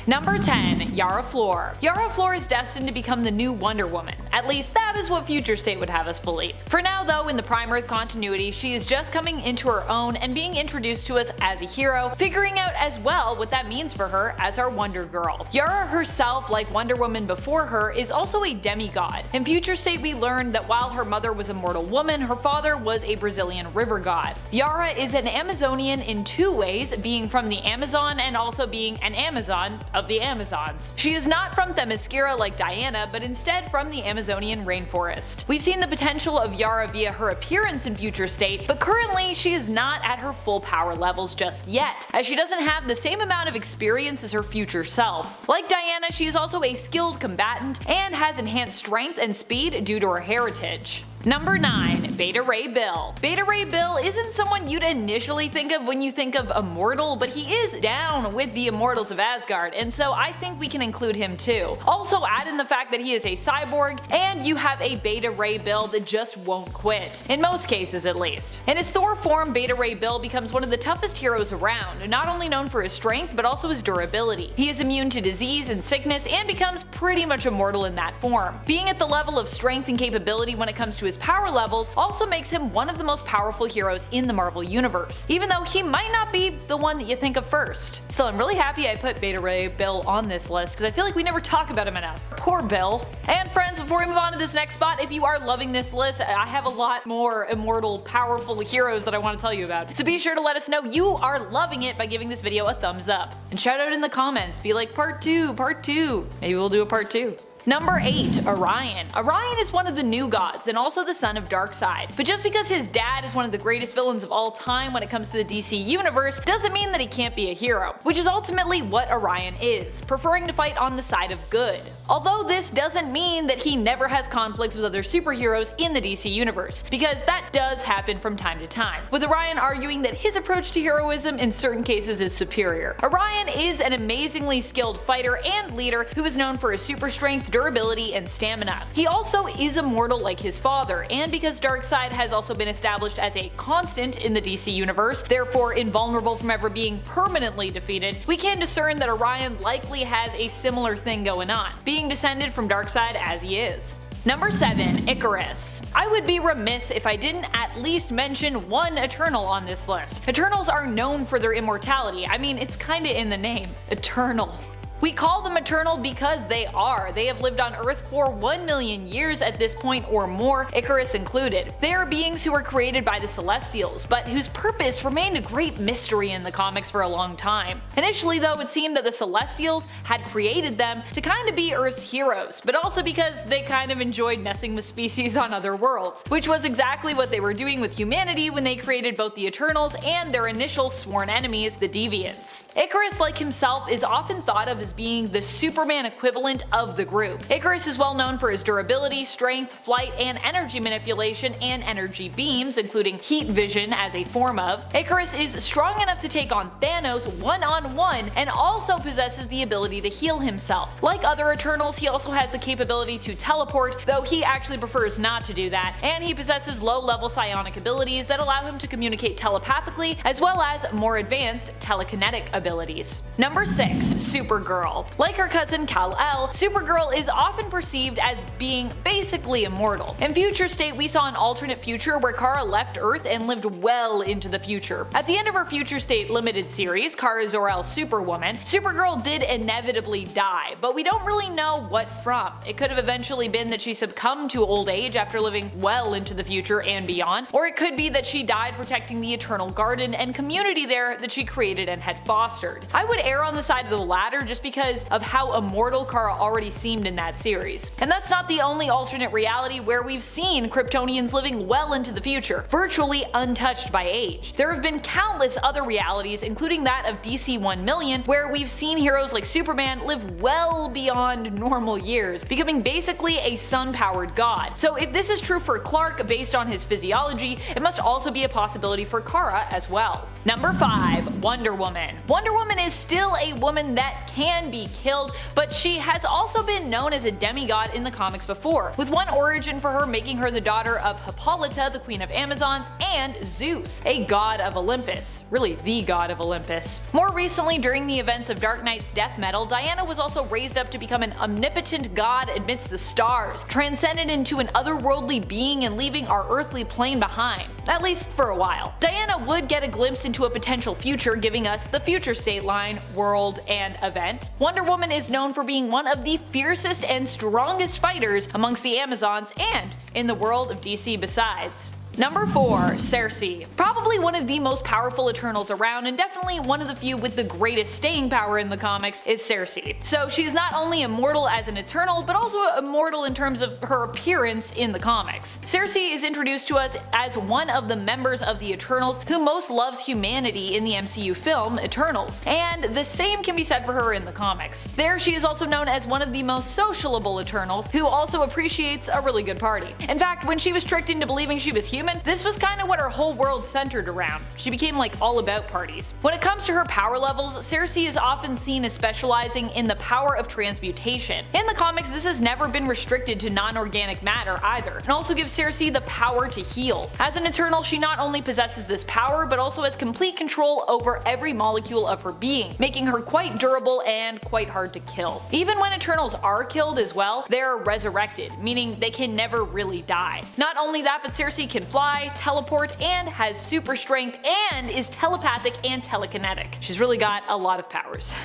Number 10. Yara Flor. Yara Flor is destined to become the new Wonder Woman. At least that is what Future State would have us believe. For now though, in the Prime Earth continuity, she is just coming into her own and being introduced to us as a hero, figuring out as well what that means for her as our Wonder Girl. Yara herself, like Wonder Woman before her, is also a demigod. In Future State we learned that while her mother was a mortal woman, her father was a Brazilian river god. Yara is an Amazonian in two ways, being from the Amazon and also being an Amazon of the Amazons. She is not from Themyscira like Diana, but instead from the Amazonian rainforest. We've seen the potential of Yara via her appearance in Future State, but currently she is not at her full power levels just yet, as she doesn't have the same amount of experience as her future self. Like Diana, she is also a skilled combatant and has enhanced strength and speed due to her heritage. Number 9. Beta Ray Bill. Beta Ray Bill isn't someone you'd initially think of when you think of Immortal, but he is down with the Immortals of Asgard, and so I think we can include him too. Also add in the fact that he is a cyborg, and you have a Beta Ray Bill that just won't quit, in most cases at least. In his Thor form, Beta Ray Bill becomes one of the toughest heroes around, not only known for his strength but also his durability. He is immune to disease and sickness and becomes pretty much immortal in that form. Being at the level of strength and capability when it comes to his power levels also makes him one of the most powerful heroes in the Marvel Universe, even though he might not be the one that you think of first. Still, I'm really happy I put Beta Ray Bill on this list because I feel like we never talk about him enough. Poor Bill. And friends, before we move on to this next spot, if you are loving this list, I have a lot more immortal, powerful heroes that I want to tell you about. So be sure to let us know you are loving it by giving this video a thumbs up. And shout out in the comments, be like part 2, part 2. Maybe we'll do a part 2. Number 8. Orion. Orion is one of the new gods and also the son of Darkseid, but just because his dad is one of the greatest villains of all time when it comes to the DC universe doesn't mean that he can't be a hero, which is ultimately what Orion is, preferring to fight on the side of good. Although this doesn't mean that he never has conflicts with other superheroes in the DC universe, because that does happen from time to time, with Orion arguing that his approach to heroism in certain cases is superior. Orion is an amazingly skilled fighter and leader who is known for his super strength, durability, and stamina. He also is immortal like his father, and because Darkseid has also been established as a constant in the DC universe, therefore invulnerable from ever being permanently defeated, we can discern that Orion likely has a similar thing going on, being descended from Darkseid as he is. Number 7. Icarus. I would be remiss if I didn't at least mention one Eternal on this list. Eternals are known for their immortality. I mean, it's kinda in the name. Eternal. We call them eternal because they are. They have lived on Earth for 1 million years at this point or more, Icarus included. They are beings who were created by the Celestials, but whose purpose remained a great mystery in the comics for a long time. Initially though, it seemed that the Celestials had created them to kind of be Earth's heroes, but also because they kind of enjoyed messing with species on other worlds, which was exactly what they were doing with humanity when they created both the Eternals and their initial sworn enemies, the Deviants. Icarus, like himself, is often thought of as being the Superman equivalent of the group. Icarus is well known for his durability, strength, flight, and energy manipulation and energy beams, including heat vision as a form of. Icarus is strong enough to take on Thanos one-on-one and also possesses the ability to heal himself. Like other Eternals, he also has the capability to teleport, though he actually prefers not to do that, and he possesses low-level psionic abilities that allow him to communicate telepathically, as well as more advanced telekinetic abilities. Number 6. Supergirl. Like her cousin Kal-El, Supergirl is often perceived as being basically immortal. In Future State, we saw an alternate future where Kara left Earth and lived well into the future. At the end of her Future State limited series, Kara Zor-El Superwoman, Supergirl did inevitably die, but we don't really know what from. It could have eventually been that she succumbed to old age after living well into the future and beyond, or it could be that she died protecting the Eternal Garden and community there that she created and had fostered. I would err on the side of the latter just because of how immortal Kara already seemed in that series. And that's not the only alternate reality where we've seen Kryptonians living well into the future, virtually untouched by age. There have been countless other realities, including that of DC 1 million, where we've seen heroes like Superman live well beyond normal years, becoming basically a sun-powered god. So if this is true for Clark based on his physiology, it must also be a possibility for Kara as well. Number 5. Wonder Woman. Wonder Woman is still a woman that can be killed, but she has also been known as a demigod in the comics before, with one origin for her making her the daughter of Hippolyta, the Queen of Amazons, and Zeus, a god of Olympus. Really, the god of Olympus. More recently, during the events of Dark Knight's death metal, Diana was also raised up to become an omnipotent god amidst the stars, transcended into an otherworldly being and leaving our earthly plane behind, at least for a while. Diana would get a glimpse into a potential future, giving us the future state line, world, and event. Wonder Woman is known for being one of the fiercest and strongest fighters amongst the Amazons and in the world of DC besides. Number 4. Cersei. Probably one of the most powerful Eternals around, and definitely one of the few with the greatest staying power in the comics, is Cersei. So she's not only immortal as an Eternal, but also immortal in terms of her appearance in the comics. Cersei is introduced to us as one of the members of the Eternals who most loves humanity in the MCU film Eternals, and the same can be said for her in the comics. There she is also known as one of the most sociable Eternals, who also appreciates a really good party. In fact, when she was tricked into believing she was human, this was kind of what her whole world centered around. She became like all about parties. When it comes to her power levels, Cersei is often seen as specializing in the power of transmutation. In the comics, this has never been restricted to non-organic matter either, and also gives Cersei the power to heal. As an Eternal, she not only possesses this power, but also has complete control over every molecule of her being, making her quite durable and quite hard to kill. Even when Eternals are killed as well, they're resurrected, meaning they can never really die. Not only that, but Cersei can fly, teleport, and has super strength, and is telepathic and telekinetic. She's really got a lot of powers.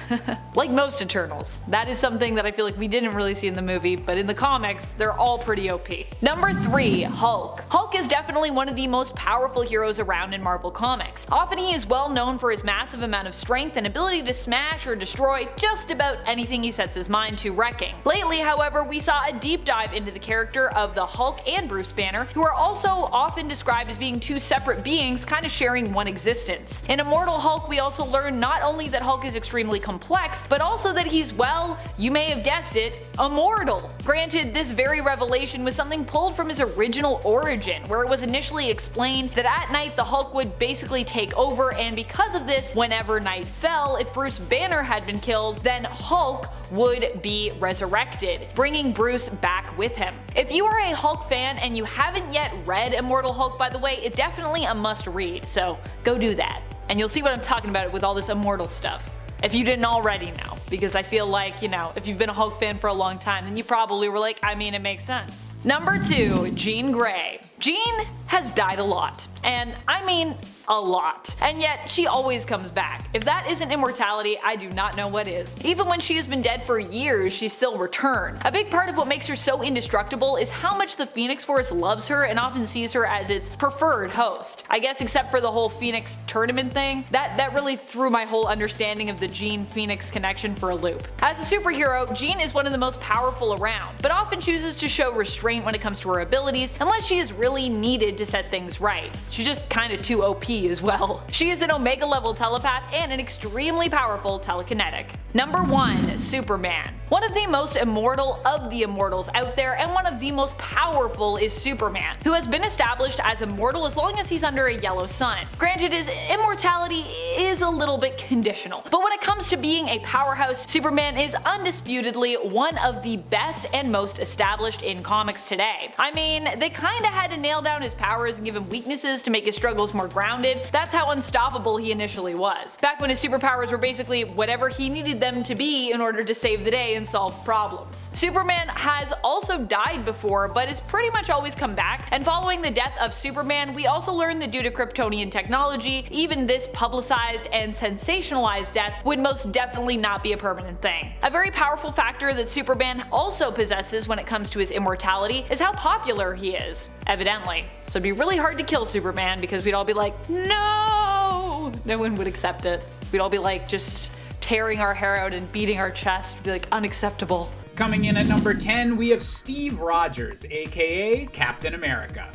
Like most Eternals. That is something that I feel like we didn't really see in the movie, but in the comics, they're all pretty OP. Number 3. Hulk. Hulk is definitely one of the most powerful heroes around in Marvel Comics. Often he is well known for his massive amount of strength and ability to smash or destroy just about anything he sets his mind to wrecking. Lately, however, we saw a deep dive into the character of the Hulk and Bruce Banner, who are also often described as being two separate beings kind of sharing one existence. In Immortal Hulk, we also learn not only that Hulk is extremely complex, but also that he's, well, you may have guessed it, immortal. Granted, this very revelation was something pulled from his original origin, where it was initially explained that at night the Hulk would basically take over, and because of this, whenever night fell, if Bruce Banner had been killed, then Hulk would be resurrected, bringing Bruce back with him. If you are a Hulk fan and you haven't yet read Immortal Hulk, by the way, it's definitely a must read, so go do that. And you'll see what I'm talking about with all this immortal stuff, if you didn't already know, because I feel like, you know, if you've been a Hulk fan for a long time, then you probably were like, I mean, it makes sense. Number 2. Jean Grey. Jean has died a lot, and I mean a lot, and yet she always comes back. If that isn't immortality, I do not know what is. Even when she has been dead for years, she still returns. A big part of what makes her so indestructible is how much the Phoenix Force loves her and often sees her as its preferred host. I guess except for the whole Phoenix tournament thing, that really threw my whole understanding of the Jean-Phoenix connection for a loop. As a superhero, Jean is one of the most powerful around, but often chooses to show restraint when it comes to her abilities unless she is really needed to set things right. She's just kinda too OP as well. She is an Omega level telepath and an extremely powerful telekinetic. Number 1. Superman. One of the most immortal of the immortals out there, and one of the most powerful, is Superman, who has been established as immortal as long as he's under a yellow sun. Granted, his immortality is a little bit conditional, but when it comes to being a powerhouse, Superman is undisputedly one of the best and most established in comics today. I mean, they kinda had to nail down his powers and give him weaknesses to make his struggles more grounded. That's how unstoppable he initially was, back when his superpowers were basically whatever he needed them to be in order to save the day and solve problems. Superman has also died before, but has pretty much always come back, and following the death of Superman, we also learned that due to Kryptonian technology, even this publicized and sensationalized death would most definitely not be a permanent thing. A very powerful factor that Superman also possesses when it comes to his immortality is how popular he is, evidently. So it'd be really hard to kill Superman because we'd all be like, no! No one would accept it. We'd all be like just tearing our hair out and beating our chest, be like, unacceptable. Coming in at number 10, we have Steve Rogers, aka Captain America.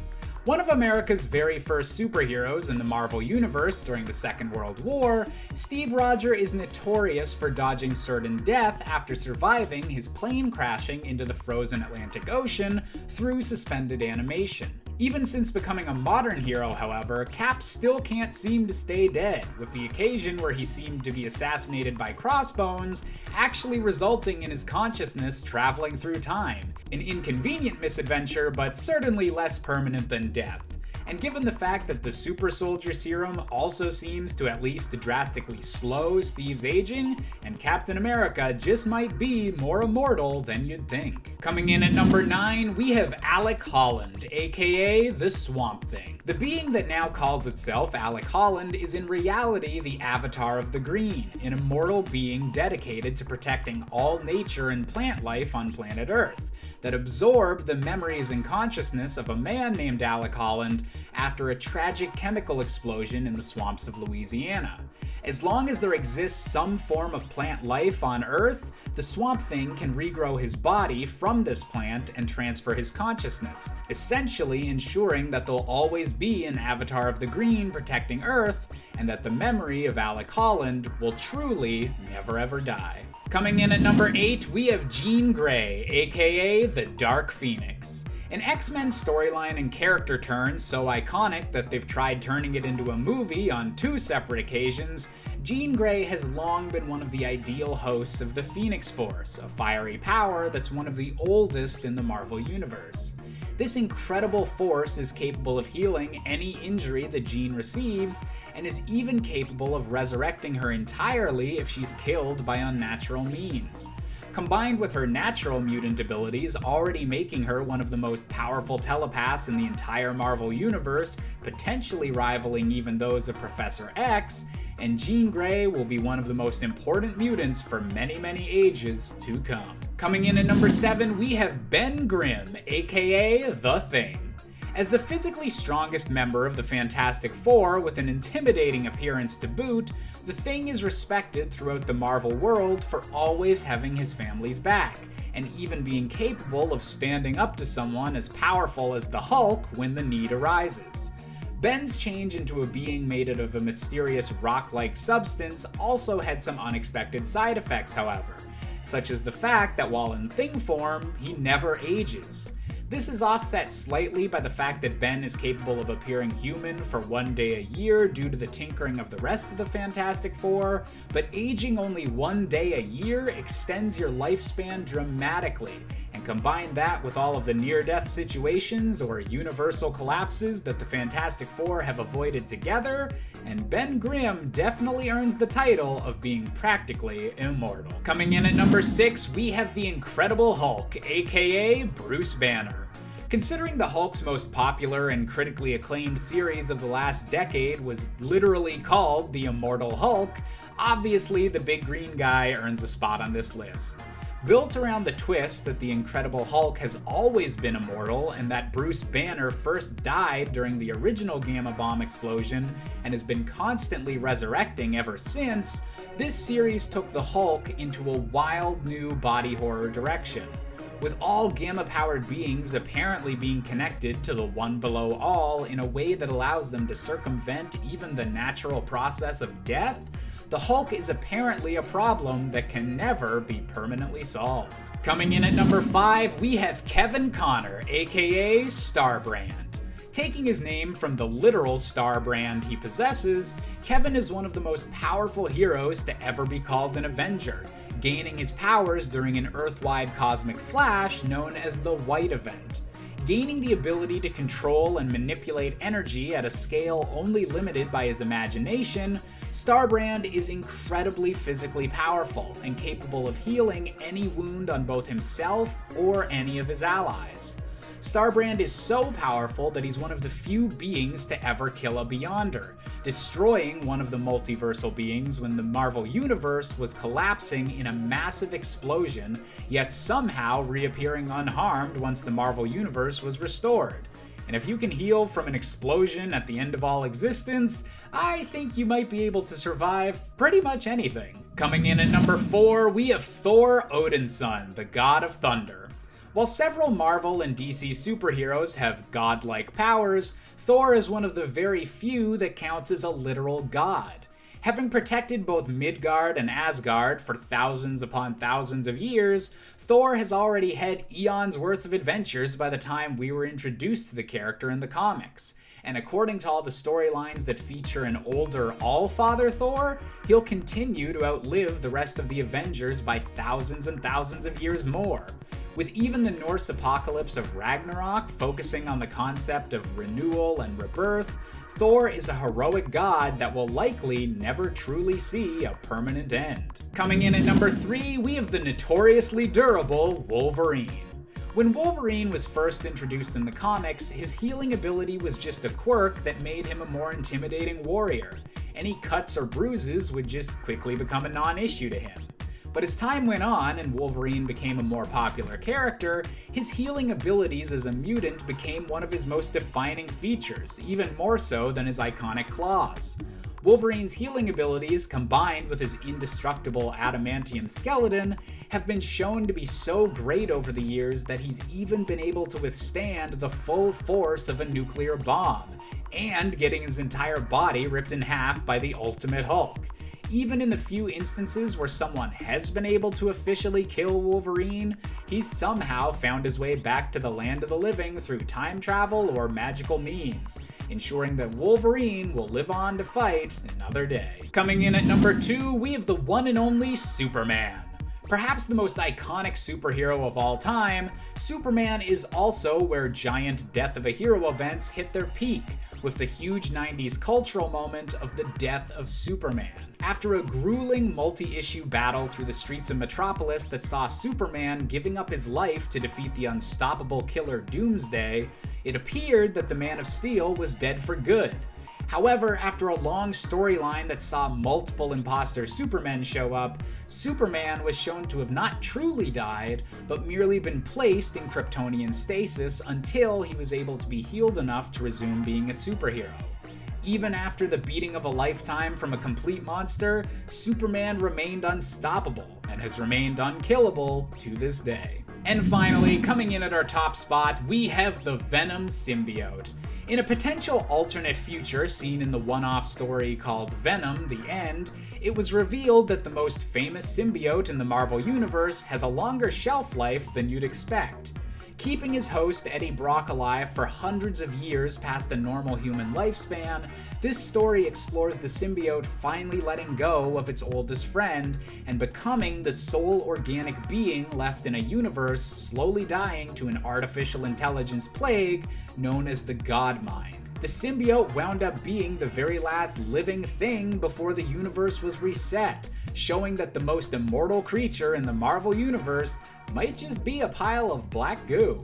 One of America's very first superheroes in the Marvel Universe during the Second World War, Steve Rogers is notorious for dodging certain death after surviving his plane crashing into the frozen Atlantic Ocean through suspended animation. Even since becoming a modern hero, however, Cap still can't seem to stay dead, with the occasion where he seemed to be assassinated by Crossbones actually resulting in his consciousness traveling through time. An inconvenient misadventure, but certainly less permanent than death. And given the fact that the Super Soldier Serum also seems to at least drastically slow Steve's aging, and Captain America just might be more immortal than you'd think. Coming in at number 9, we have Alec Holland, aka the Swamp Thing. The being that now calls itself Alec Holland is in reality the Avatar of the Green, an immortal being dedicated to protecting all nature and plant life on planet Earth, that absorbed the memories and consciousness of a man named Alec Holland after a tragic chemical explosion in the swamps of Louisiana. As long as there exists some form of plant life on Earth, the Swamp Thing can regrow his body from this plant and transfer his consciousness, essentially ensuring that there'll always be an Avatar of the Green protecting Earth, and that the memory of Alec Holland will truly never ever die. Coming in at number 8, we have Jean Grey, aka the Dark Phoenix. An X-Men storyline and character turn so iconic that they've tried turning it into a movie on 2 separate occasions, Jean Grey has long been one of the ideal hosts of the Phoenix Force, a fiery power that's one of the oldest in the Marvel Universe. This incredible force is capable of healing any injury that Jean receives, and is even capable of resurrecting her entirely if she's killed by unnatural means. Combined with her natural mutant abilities already making her one of the most powerful telepaths in the entire Marvel Universe, potentially rivaling even those of Professor X, and Jean Grey will be one of the most important mutants for many ages to come. Coming in at number 7, we have Ben Grimm, aka The Thing. As the physically strongest member of the Fantastic Four with an intimidating appearance to boot, the Thing is respected throughout the Marvel world for always having his family's back, and even being capable of standing up to someone as powerful as the Hulk when the need arises. Ben's change into a being made out of a mysterious rock-like substance also had some unexpected side effects, however, such as the fact that while in Thing form, he never ages. This is offset slightly by the fact that Ben is capable of appearing human for 1 day a year due to the tinkering of the rest of the Fantastic Four, but aging only 1 day a year extends your lifespan dramatically, and combine that with all of the near-death situations or universal collapses that the Fantastic Four have avoided together, and Ben Grimm definitely earns the title of being practically immortal. Coming in at number 6, we have the Incredible Hulk, aka Bruce Banner. Considering the Hulk's most popular and critically acclaimed series of the last decade was literally called The Immortal Hulk, obviously the big green guy earns a spot on this list. Built around the twist that the Incredible Hulk has always been immortal and that Bruce Banner first died during the original Gamma Bomb explosion and has been constantly resurrecting ever since, this series took the Hulk into a wild new body horror direction. With all Gamma-powered beings apparently being connected to the One Below All in a way that allows them to circumvent even the natural process of death, the Hulk is apparently a problem that can never be permanently solved. Coming in at number 5, we have Kevin Connor, aka Starbrand. Taking his name from the literal star brand he possesses, Kevin is one of the most powerful heroes to ever be called an Avenger, gaining his powers during an Earth-wide cosmic flash known as the White Event. Gaining the ability to control and manipulate energy at a scale only limited by his imagination, Starbrand is incredibly physically powerful and capable of healing any wound on both himself or any of his allies. Starbrand is so powerful that he's one of the few beings to ever kill a Beyonder, destroying one of the multiversal beings when the Marvel Universe was collapsing in a massive explosion, yet somehow reappearing unharmed once the Marvel Universe was restored. And if you can heal from an explosion at the end of all existence, I think you might be able to survive pretty much anything. Coming in at number 4, we have Thor Odinson, the God of Thunder. While several Marvel and DC superheroes have godlike powers, Thor is one of the very few that counts as a literal god. Having protected both Midgard and Asgard for thousands upon thousands of years, Thor has already had eons worth of adventures by the time we were introduced to the character in the comics. And according to all the storylines that feature an older All-Father Thor, he'll continue to outlive the rest of the Avengers by thousands and thousands of years more. With even the Norse apocalypse of Ragnarok focusing on the concept of renewal and rebirth, Thor is a heroic god that will likely never truly see a permanent end. Coming in at number 3, we have the notoriously durable Wolverine. When Wolverine was first introduced in the comics, his healing ability was just a quirk that made him a more intimidating warrior. Any cuts or bruises would just quickly become a non-issue to him. But as time went on and Wolverine became a more popular character, his healing abilities as a mutant became one of his most defining features, even more so than his iconic claws. Wolverine's healing abilities, combined with his indestructible adamantium skeleton, have been shown to be so great over the years that he's even been able to withstand the full force of a nuclear bomb, and getting his entire body ripped in half by the Ultimate Hulk. Even in the few instances where someone has been able to officially kill Wolverine, he's somehow found his way back to the land of the living through time travel or magical means, ensuring that Wolverine will live on to fight another day. Coming in at number 2, we have the one and only Superman. Perhaps the most iconic superhero of all time, Superman is also where giant death of a hero events hit their peak, with the huge 90s cultural moment of the death of Superman. After a grueling multi-issue battle through the streets of Metropolis that saw Superman giving up his life to defeat the unstoppable killer Doomsday, it appeared that the Man of Steel was dead for good. However, after a long storyline that saw multiple imposter Supermen show up, Superman was shown to have not truly died, but merely been placed in Kryptonian stasis until he was able to be healed enough to resume being a superhero. Even after the beating of a lifetime from a complete monster, Superman remained unstoppable and has remained unkillable to this day. And finally, coming in at our top spot, we have the Venom symbiote. In a potential alternate future seen in the one-off story called Venom: The End, it was revealed that the most famous symbiote in the Marvel Universe has a longer shelf life than you'd expect. Keeping his host Eddie Brock alive for hundreds of years past a normal human lifespan, this story explores the symbiote finally letting go of its oldest friend and becoming the sole organic being left in a universe slowly dying to an artificial intelligence plague known as the God Mind. The symbiote wound up being the very last living thing before the universe was reset, showing that the most immortal creature in the Marvel Universe might just be a pile of black goo.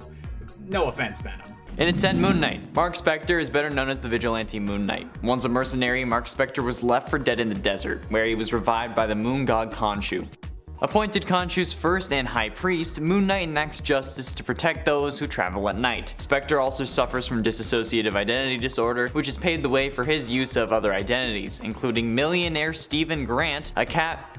No offense, Venom. In its end, Moon Knight. Mark Specter is better known as the vigilante Moon Knight. Once a mercenary, Mark Specter was left for dead in the desert, where he was revived by the moon god Khonshu. Appointed Khonshu's first and high priest, Moon Knight enacts justice to protect those who travel at night. Specter also suffers from dissociative identity disorder, which has paved the way for his use of other identities, including millionaire Stephen Grant,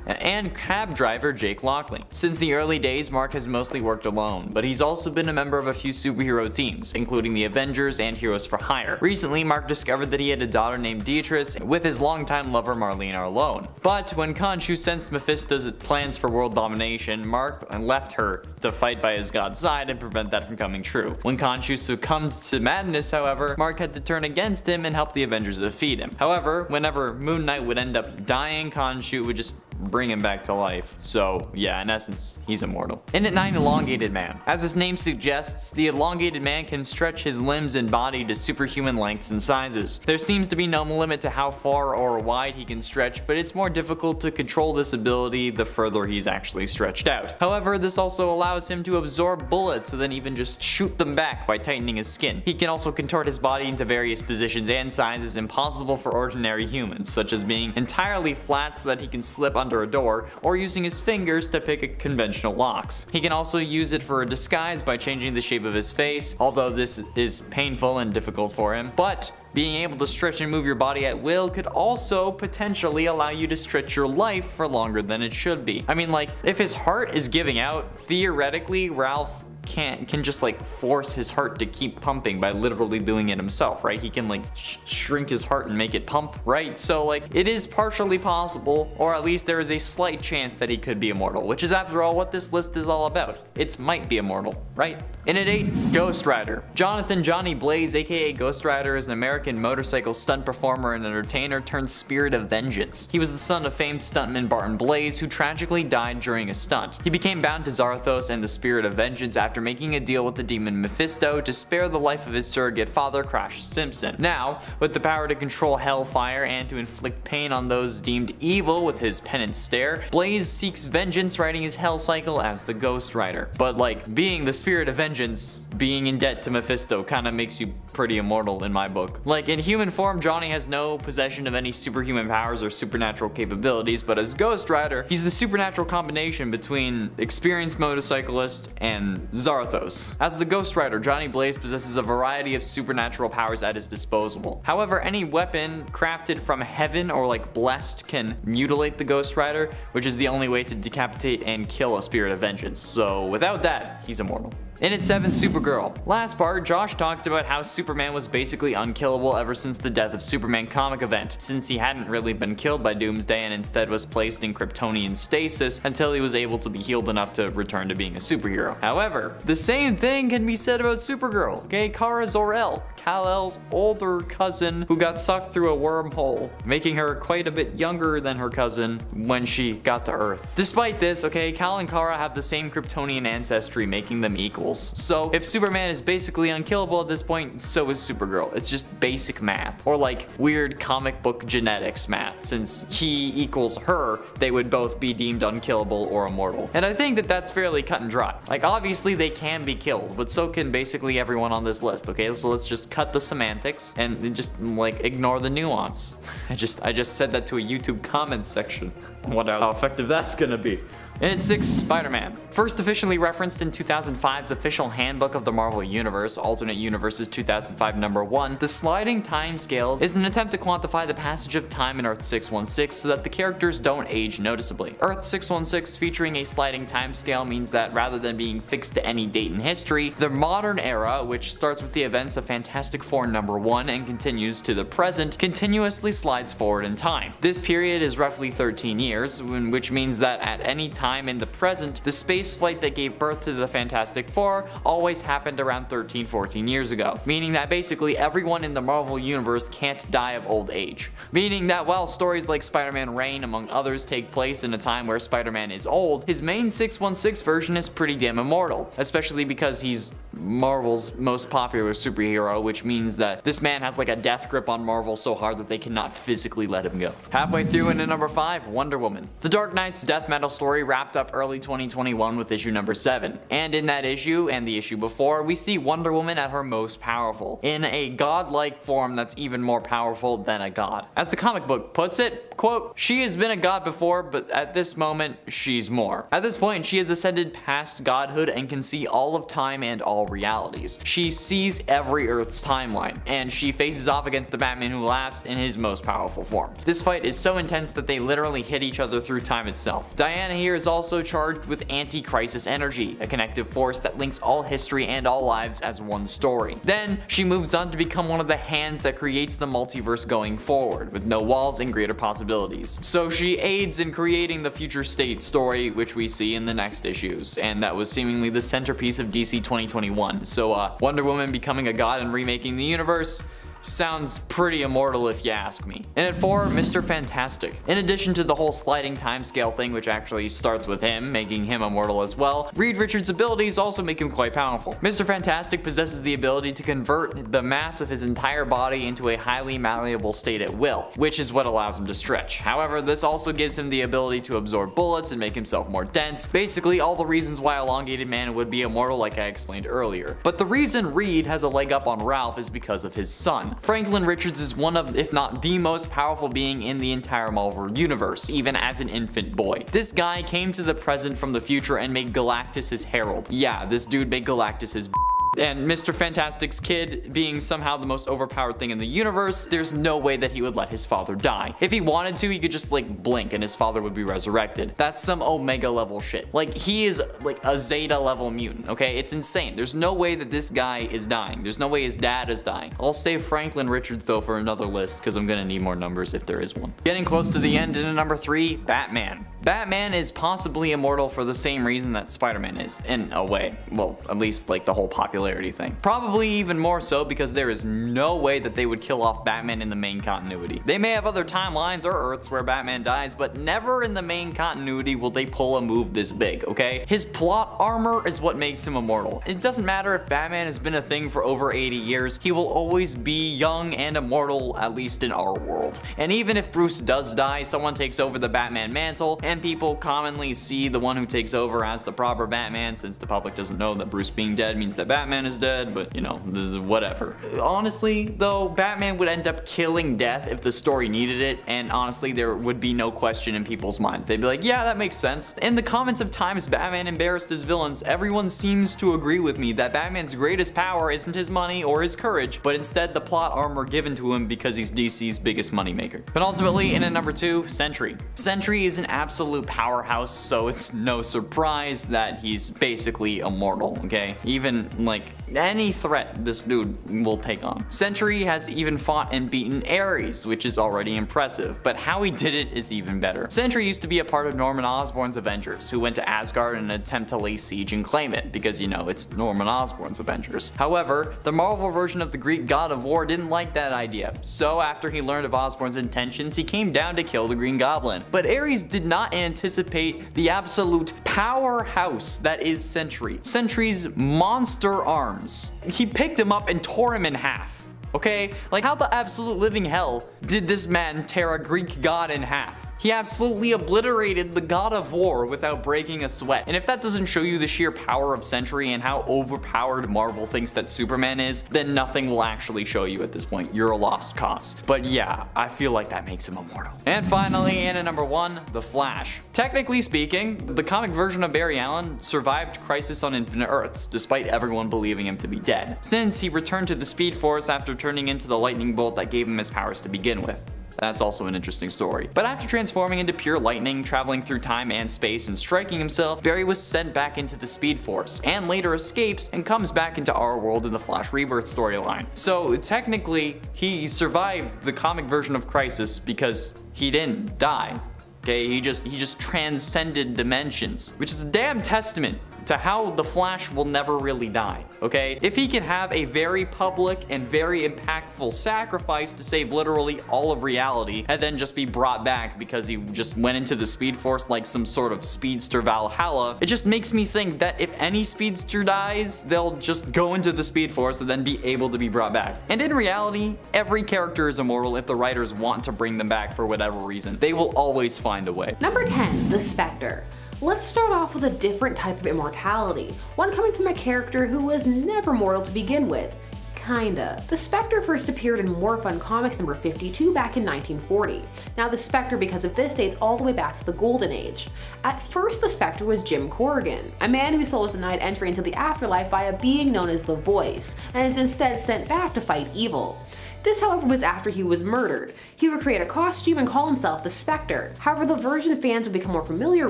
and cab driver Jake Lockley. Since the early days, Mark has mostly worked alone, but he's also been a member of a few superhero teams, including the Avengers and Heroes for Hire. Recently, Mark discovered that he had a daughter named Beatrice with his longtime lover Marlene Arlone. But when Khonshu sensed Mephisto's plans for world domination, Mark left her to fight by his god's side and prevent that from coming true. When Khonshu succumbed to madness, however, Mark had to turn against him and help the Avengers defeat him. However, whenever Moon Knight would end up dying, Khonshu would just bring him back to life. So yeah, in essence, he's immortal. In at 9, Elongated Man. As his name suggests, the elongated man can stretch his limbs and body to superhuman lengths and sizes. There seems to be no limit to how far or wide he can stretch, but it's more difficult to control this ability the further he's actually stretched out. However, this also allows him to absorb bullets and then even just shoot them back by tightening his skin. He can also contort his body into various positions and sizes impossible for ordinary humans, such as being entirely flat so that he can slip under a door, or using his fingers to pick conventional locks. He can also use it for a disguise by changing the shape of his face, although this is painful and difficult for him. But being able to stretch and move your body at will could also potentially allow you to stretch your life for longer than it should be. I mean, like, if his heart is giving out, theoretically Ralph can just like force his heart to keep pumping by literally doing it himself, right? He can like shrink his heart and make it pump, right? So like it is partially possible, or at least there is a slight chance that he could be immortal, which is after all what this list is all about. It's might be immortal, right? And at 8, Ghost Rider. Jonathan Johnny Blaze, aka Ghost Rider, is an American motorcycle stunt performer and entertainer turned spirit of vengeance. He was the son of famed stuntman Barton Blaze, who tragically died during a stunt. He became bound to Zarthos and the spirit of vengeance after making a deal with the demon Mephisto to spare the life of his surrogate father, Crash Simpson. Now, with the power to control hellfire and to inflict pain on those deemed evil with his penance stare, Blaze seeks vengeance, riding his hell cycle as the Ghost Rider. But like, being the spirit of vengeance, being in debt to Mephisto kinda makes you pretty immortal in my book. Like, in human form, Johnny has no possession of any superhuman powers or supernatural capabilities, but as Ghost Rider, he's the supernatural combination between experienced motorcyclist and Zarthos. As the Ghost Rider, Johnny Blaze possesses a variety of supernatural powers at his disposal. However, any weapon crafted from heaven or like blessed can mutilate the Ghost Rider, which is the only way to decapitate and kill a spirit of vengeance. So without that, he's immortal. In at 7, Supergirl. Last part, Josh talked about how Superman was basically unkillable ever since the Death of Superman comic event, since he hadn't really been killed by Doomsday and instead was placed in Kryptonian stasis until he was able to be healed enough to return to being a superhero. However, the same thing can be said about Supergirl, okay? Kara Zor-El, Kal-El's older cousin who got sucked through a wormhole, making her quite a bit younger than her cousin when she got to Earth. Despite this, okay, Kal and Kara have the same Kryptonian ancestry, making them equals. So if Superman is basically unkillable at this point, so is Supergirl. It's just basic math, or like weird comic book genetics math. Since he equals her, they would both be deemed unkillable or immortal. And I think that that's fairly cut and dry. Like, obviously they can be killed, but so can basically everyone on this list, okay? So let's just cut the semantics and just like ignore the nuance. I just said that to a YouTube comments section. Wonder how effective that's gonna be. And at 6, Spider-Man. First officially referenced in 2005's official handbook of the Marvel Universe, Alternate Universes 2005 number 1, the sliding time scales is an attempt to quantify the passage of time in Earth 616 so that the characters don't age noticeably. Earth 616 featuring a sliding time scale means that rather than being fixed to any date in history, the modern era, which starts with the events of Fantastic Four number 1 and continues to the present, continuously slides forward in time. This period is roughly 13 years, which means that at any time in the present, the space flight that gave birth to the Fantastic Four always happened around 13-14 years ago, meaning that basically everyone in the Marvel Universe can't die of old age. Meaning that while stories like Spider-Man Reign, among others, take place in a time where Spider-Man is old, his main 616 version is pretty damn immortal, especially because he's Marvel's most popular superhero, which means that this man has like a death grip on Marvel so hard that they cannot physically let him go. Halfway through into number 5, Wonder Woman. The Dark Knight's death metal story wrapped up early 2021 with issue number 7, and in that issue and the issue before, we see Wonder Woman at her most powerful, in a godlike form that's even more powerful than a god. As the comic book puts it, quote, "She has been a god before, but at this moment, she's more. At this point, she has ascended past godhood and can see all of time and all realities. She sees every Earth's timeline, and she faces off against the Batman who laughs in his most powerful form. This fight is so intense that they literally hit each other through time itself. Diana here is also charged with anti-crisis energy, a connective force that links all history and all lives as one story. Then, she moves on to become one of the hands that creates the multiverse going forward, with no walls and greater possibilities. So she aids in creating the future state story, which we see in the next issues, and that was seemingly the centerpiece of DC 2021. So Wonder Woman becoming a god and remaking the universe sounds pretty immortal if you ask me. And at 4, Mr. Fantastic. In addition to the whole sliding timescale thing, which actually starts with him, making him immortal as well, Reed Richards' abilities also make him quite powerful. Mr. Fantastic possesses the ability to convert the mass of his entire body into a highly malleable state at will, which is what allows him to stretch. However, this also gives him the ability to absorb bullets and make himself more dense, basically all the reasons why Elongated Man would be immortal like I explained earlier. But the reason Reed has a leg up on Ralph is because of his son. Franklin Richards is one of, if not the most powerful being in the entire Marvel universe, even as an infant boy. This guy came to the present from the future and made Galactus his herald. Yeah, this dude made Galactus his And Mr. Fantastic's kid being somehow the most overpowered thing in the universe, there's no way that he would let his father die. If he wanted to, he could just like blink and his father would be resurrected. That's some Omega level shit. Like, he is like a Zeta level mutant, okay? It's insane. There's no way that this guy is dying. There's no way his dad is dying. I'll save Franklin Richards though for another list because I'm gonna need more numbers if there is one. Getting close to the end in number 3, Batman. Batman is possibly immortal for the same reason that Spider-Man is, in a way. Well, at least like the whole popularity thing. Probably even more so because there is no way that they would kill off Batman in the main continuity. They may have other timelines or Earths where Batman dies, but never in the main continuity will they pull a move this big, okay? His plot armor is what makes him immortal. It doesn't matter if Batman has been a thing for over 80 years, he will always be young and immortal, at least in our world. And even if Bruce does die, someone takes over the Batman mantle, and people commonly see the one who takes over as the proper Batman, since the public doesn't know that Bruce being dead means that Batman is dead, but you know, whatever. Honestly, though, Batman would end up killing Death if the story needed it, and honestly, there would be no question in people's minds. They'd be like, yeah, that makes sense. In the comments of times Batman embarrassed his villains, everyone seems to agree with me that Batman's greatest power isn't his money or his courage, but instead the plot armor given to him because he's DC's biggest moneymaker. But ultimately, in at number 2, Sentry. Sentry is an absolute powerhouse, so it's no surprise that he's basically immortal, okay? Even like any threat this dude will take on. Sentry has even fought and beaten Ares, which is already impressive, but how he did it is even better. Sentry used to be a part of Norman Osborn's Avengers, who went to Asgard in an attempt to lay siege and claim it, because you know, it's Norman Osborn's Avengers. However, the Marvel version of the Greek god of war didn't like that idea, so after he learned of Osborn's intentions, he came down to kill the Green Goblin. But Ares did not anticipate the absolute powerhouse that is Sentry. Sentry's monster arms. He picked him up and tore him in half. Okay? Like, how the absolute living hell did this man tear a Greek god in half? He absolutely obliterated the god of war without breaking a sweat. And if that doesn't show you the sheer power of Sentry and how overpowered Marvel thinks that Superman is, then nothing will actually show you at this point. You're a lost cause. But yeah, I feel like that makes him immortal. And finally, and at number 1, The Flash. Technically speaking, the comic version of Barry Allen survived Crisis on Infinite Earths, despite everyone believing him to be dead, since he returned to the Speed Force after turning into the lightning bolt that gave him his powers to begin with. That's also an interesting story. But after transforming into pure lightning, traveling through time and space, and striking himself, Barry was sent back into the Speed Force, and later escapes and comes back into our world in the Flash Rebirth storyline. So technically, he survived the comic version of Crisis because he didn't die. Okay, he just transcended dimensions, which is a damn testament to how the Flash will never really die, okay? If he can have a very public and very impactful sacrifice to save literally all of reality and then just be brought back because he just went into the Speed Force like some sort of speedster Valhalla, it just makes me think that if any speedster dies, they'll just go into the Speed Force and then be able to be brought back. And in reality, every character is immortal if the writers want to bring them back for whatever reason. They will always find a way. Number 10, the Specter. Let's start off with a different type of immortality, one coming from a character who was never mortal to begin with. Kinda. The Specter first appeared in More Fun Comics number 52 back in 1940. Now the Specter, because of this, dates all the way back to the Golden Age. At first, the Specter was Jim Corrigan, a man whose soul was denied entry into the afterlife by a being known as the Voice, and is instead sent back to fight evil. This, however, was after he was murdered. He would create a costume and call himself the Specter. However, the version fans would become more familiar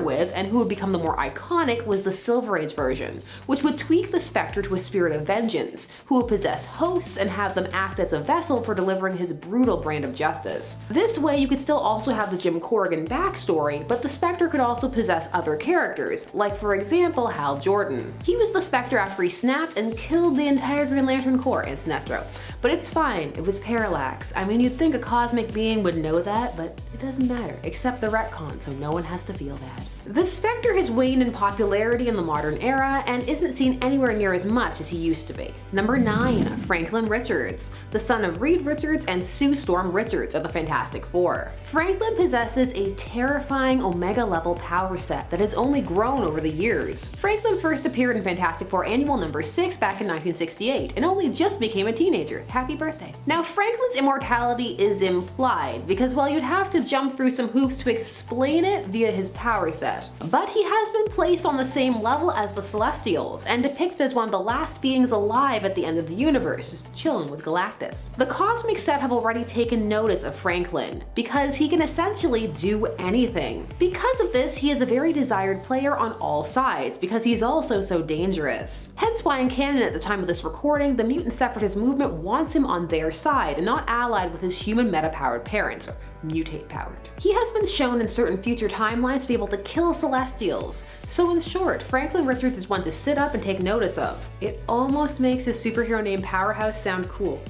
with, and who would become the more iconic, was the Silver Age version, which would tweak the Specter to a spirit of vengeance, who would possess hosts and have them act as a vessel for delivering his brutal brand of justice. This way, you could still also have the Jim Corrigan backstory, but the Specter could also possess other characters, like for example, Hal Jordan. He was the Specter after he snapped and killed the entire Green Lantern Corps and Sinestro. But it's fine, it was parallax. I mean, you'd think a cosmic being would know that, but it doesn't matter, except the retcon, so no one has to feel bad. The Specter has waned in popularity in the modern era and isn't seen anywhere near as much as he used to be. Number 9, Franklin Richards. The son of Reed Richards and Sue Storm Richards of the Fantastic Four. Franklin possesses a terrifying Omega-level power set that has only grown over the years. Franklin first appeared in Fantastic Four Annual number 6 back in 1968 and only just became a teenager. Happy birthday. Now, Franklin's immortality is implied because, well, you'd have to jump through some hoops to explain it via his power set. yet. But he has been placed on the same level as the Celestials, and depicted as one of the last beings alive at the end of the universe, just chilling with Galactus. The cosmic set have already taken notice of Franklin, because he can essentially do anything. Because of this, he is a very desired player on all sides, because he's also so dangerous. Hence why in canon at the time of this recording, the mutant separatist movement wants him on their side and not allied with his human meta-powered parents, or mutate-powered. He has been shown in certain future timelines to be able to kill Celestials. So in short, Franklin Richards is one to sit up and take notice of. It almost makes his superhero name Powerhouse sound cool.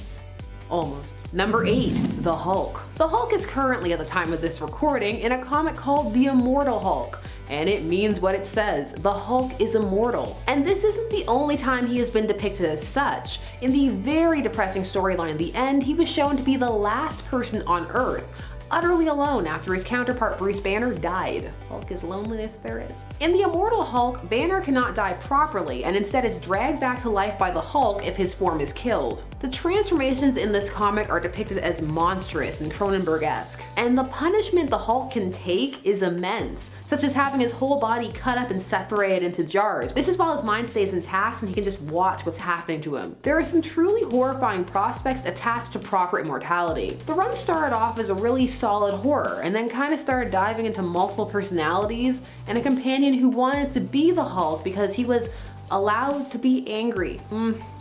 Almost. Number 8, the Hulk. The Hulk is currently, at the time of this recording, in a comic called The Immortal Hulk. And it means what it says. The Hulk is immortal. And this isn't the only time he has been depicted as such. In the very depressing storyline The End, he was shown to be the last person on Earth, utterly alone after his counterpart Bruce Banner died. Hulk is loneliness there is. In the Immortal Hulk, Banner cannot die properly and instead is dragged back to life by the Hulk if his form is killed. The transformations in this comic are depicted as monstrous and Cronenberg-esque, and the punishment the Hulk can take is immense, such as having his whole body cut up and separated into jars. This is while his mind stays intact and he can just watch what's happening to him. There are some truly horrifying prospects attached to proper immortality. The run started off as a really solid horror, and then kind of started diving into multiple personalities and a companion who wanted to be the Hulk because he was allowed to be angry.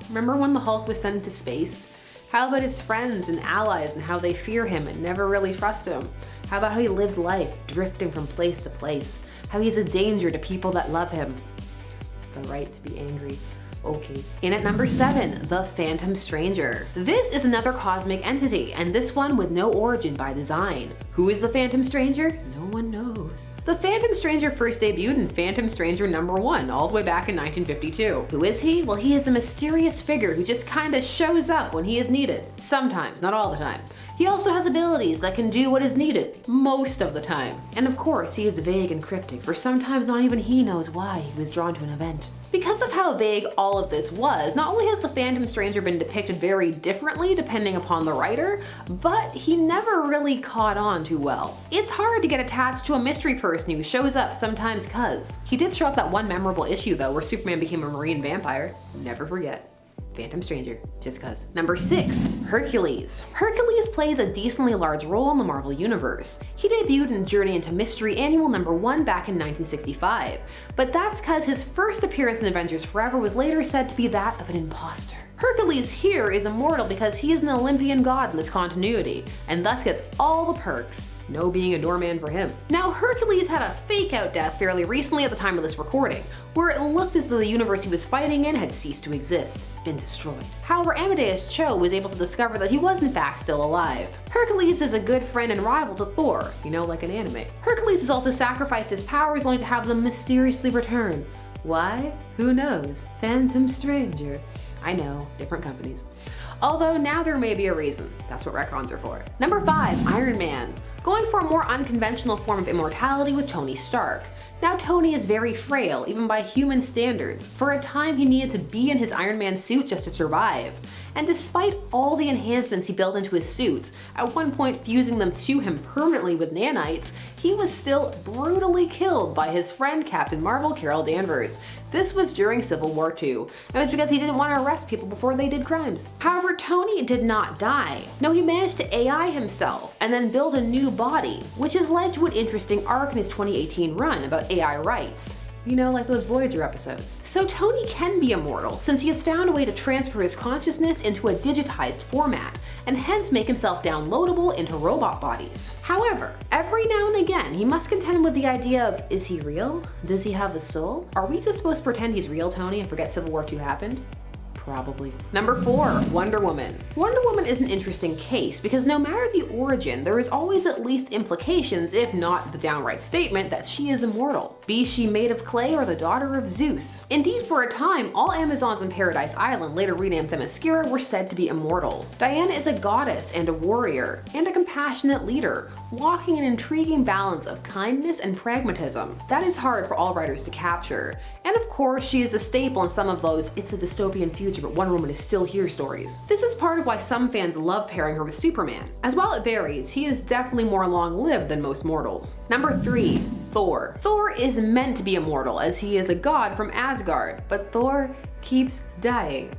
Remember when the Hulk was sent to space? How about his friends and allies and how they fear him and never really trust him? How about how he lives life, drifting from place to place? How he's a danger to people that love him. The right to be angry. Okay. In at number 7, the Phantom Stranger. This is another cosmic entity, and this one with no origin by design. Who is the Phantom Stranger? No one knows. The Phantom Stranger first debuted in Phantom Stranger #1, all the way back in 1952. Who is he? Well, he is a mysterious figure who just kinda shows up when he is needed. Sometimes, not all the time. He also has abilities that can do what is needed, most of the time. And of course, he is vague and cryptic, for sometimes not even he knows why he was drawn to an event. Because of how vague all of this was, not only has the Phantom Stranger been depicted very differently depending upon the writer, but he never really caught on too well. It's hard to get attached to a mystery person who shows up sometimes cuz. He did show up that one memorable issue though where Superman became a marine vampire. Never forget. Phantom Stranger, just cuz. Number 6, Hercules. Hercules plays a decently large role in the Marvel Universe. He debuted in Journey into Mystery Annual #1 back in 1965, but that's cuz his first appearance in Avengers Forever was later said to be that of an imposter. Hercules here is immortal because he is an Olympian god in this continuity, and thus gets all the perks. No being a doorman for him. Now, Hercules had a fake-out death fairly recently at the time of this recording, where it looked as though the universe he was fighting in had ceased to exist, been destroyed. However, Amadeus Cho was able to discover that he was in fact still alive. Hercules is a good friend and rival to Thor, you know, like an anime. Hercules has also sacrificed his powers only to have them mysteriously return. Why? Who knows? Phantom Stranger. I know, different companies. Although now there may be a reason. That's what retcons are for. Number 5, Iron Man. Going for a more unconventional form of immortality with Tony Stark. Now Tony is very frail, even by human standards. For a time he needed to be in his Iron Man suit just to survive. And despite all the enhancements he built into his suits, at one point fusing them to him permanently with nanites, he was still brutally killed by his friend Captain Marvel Carol Danvers. This was during Civil War II, and it was because he didn't want to arrest people before they did crimes. However, Tony did not die. No, he managed to AI himself, and then build a new body, which has led to an interesting arc in his 2018 run about AI rights. You know, like those Voyager episodes. So Tony can be immortal, since he has found a way to transfer his consciousness into a digitized format, and hence make himself downloadable into robot bodies. However, every now and again, he must contend with the idea of, is he real? Does he have a soul? Are we just supposed to pretend he's real, Tony, and forget Civil War II happened? Probably. Number 4, Wonder Woman. Wonder Woman is an interesting case because no matter the origin, there is always at least implications, if not the downright statement, that she is immortal. Be she made of clay or the daughter of Zeus. Indeed, for a time, all Amazons in Paradise Island, later renamed Themyscira, were said to be immortal. Diana is a goddess and a warrior, and a compassionate leader, walking an intriguing balance of kindness and pragmatism. That is hard for all writers to capture. And of course, she is a staple in some of those "it's a dystopian future, but Wonder Woman is still here" stories. This is part of why some fans love pairing her with Superman. As while it varies, he is definitely more long-lived than most mortals. Number 3, Thor. Thor is meant to be immortal as he is a god from Asgard, but Thor keeps dying.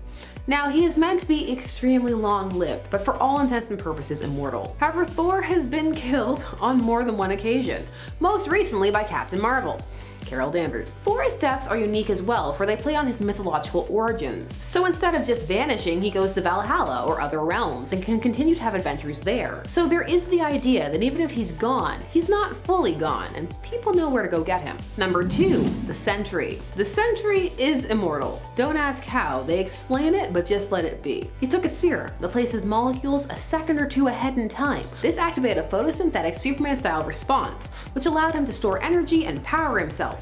Now, he is meant to be extremely long-lived, but for all intents and purposes immortal. However, Thor has been killed on more than one occasion, most recently by Captain Marvel, Carol Danvers. Thor's deaths are unique as well, for they play on his mythological origins. So instead of just vanishing, he goes to Valhalla or other realms and can continue to have adventures there. So there is the idea that even if he's gone, he's not fully gone, and people know where to go get him. Number 2, the Sentry. The Sentry is immortal. Don't ask how, they explain it, but just let it be. He took a serum that places molecules a second or two ahead in time. This activated a photosynthetic Superman-style response, which allowed him to store energy and power himself.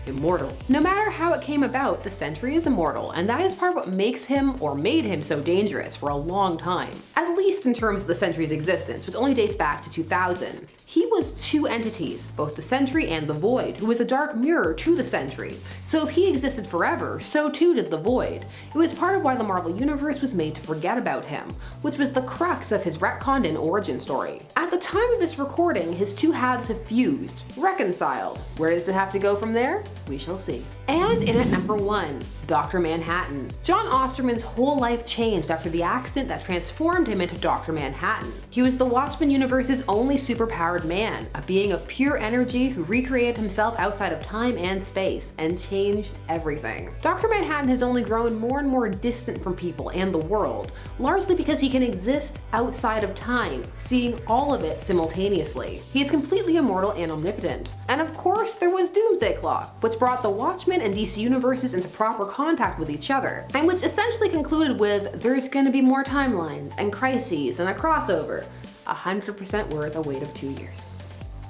Immortal. No matter how it came about, the Sentry is immortal, and that is part of what makes him or made him so dangerous for a long time. At least in terms of the Sentry's existence, which only dates back to 2000. He was two entities, both the Sentry and the Void, who was a dark mirror to the Sentry. So if he existed forever, so too did the Void. It was part of why the Marvel Universe was made to forget about him, which was the crux of his retconned in origin story. At the time of this recording, his two halves have fused, reconciled. Where does it have to go from there? We shall see. And in at number 1, Dr. Manhattan. John Osterman's whole life changed after the accident that transformed him into Dr. Manhattan. He was the Watchmen universe's only superpowered man, a being of pure energy who recreated himself outside of time and space, and changed everything. Dr. Manhattan has only grown more and more distant from people and the world, largely because he can exist outside of time, seeing all of it simultaneously. He is completely immortal and omnipotent. And of course, there was Doomsday Clock, which brought the Watchmen and DC universes into proper contact with each other, and which essentially concluded with there's gonna be more timelines and crises and a crossover. 100% worth a wait of 2 years.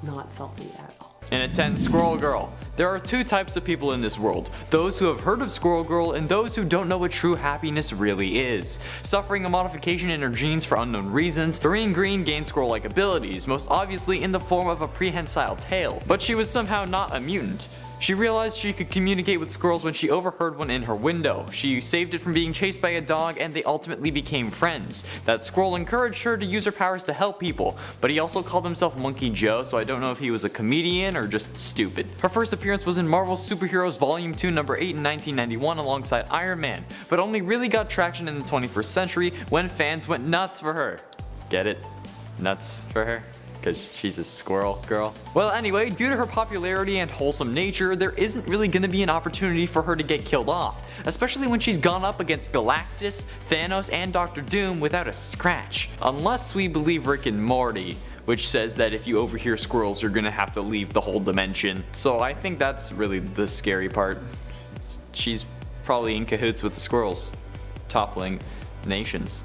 Not salty at all. In at 10, Squirrel Girl. There are two types of people in this world, those who have heard of Squirrel Girl and those who don't know what true happiness really is. Suffering a modification in her genes for unknown reasons, Doreen Green gained squirrel-like abilities, most obviously in the form of a prehensile tail, but she was somehow not a mutant. She realized she could communicate with squirrels when she overheard one in her window. She saved it from being chased by a dog and they ultimately became friends. That squirrel encouraged her to use her powers to help people, but he also called himself Monkey Joe, so I don't know if he was a comedian or just stupid. Her first appearance was in Marvel's Superheroes Volume 2 number 8 in 1991 alongside Iron Man, but only really got traction in the 21st century when fans went nuts for her. Get it? Nuts for her? Because she's a squirrel girl. Well, anyway, due to her popularity and wholesome nature, there isn't really gonna be an opportunity for her to get killed off, especially when she's gone up against Galactus, Thanos, and Doctor Doom without a scratch. Unless we believe Rick and Morty, which says that if you overhear squirrels, you're gonna have to leave the whole dimension. So I think that's really the scary part. She's probably in cahoots with the squirrels, toppling nations.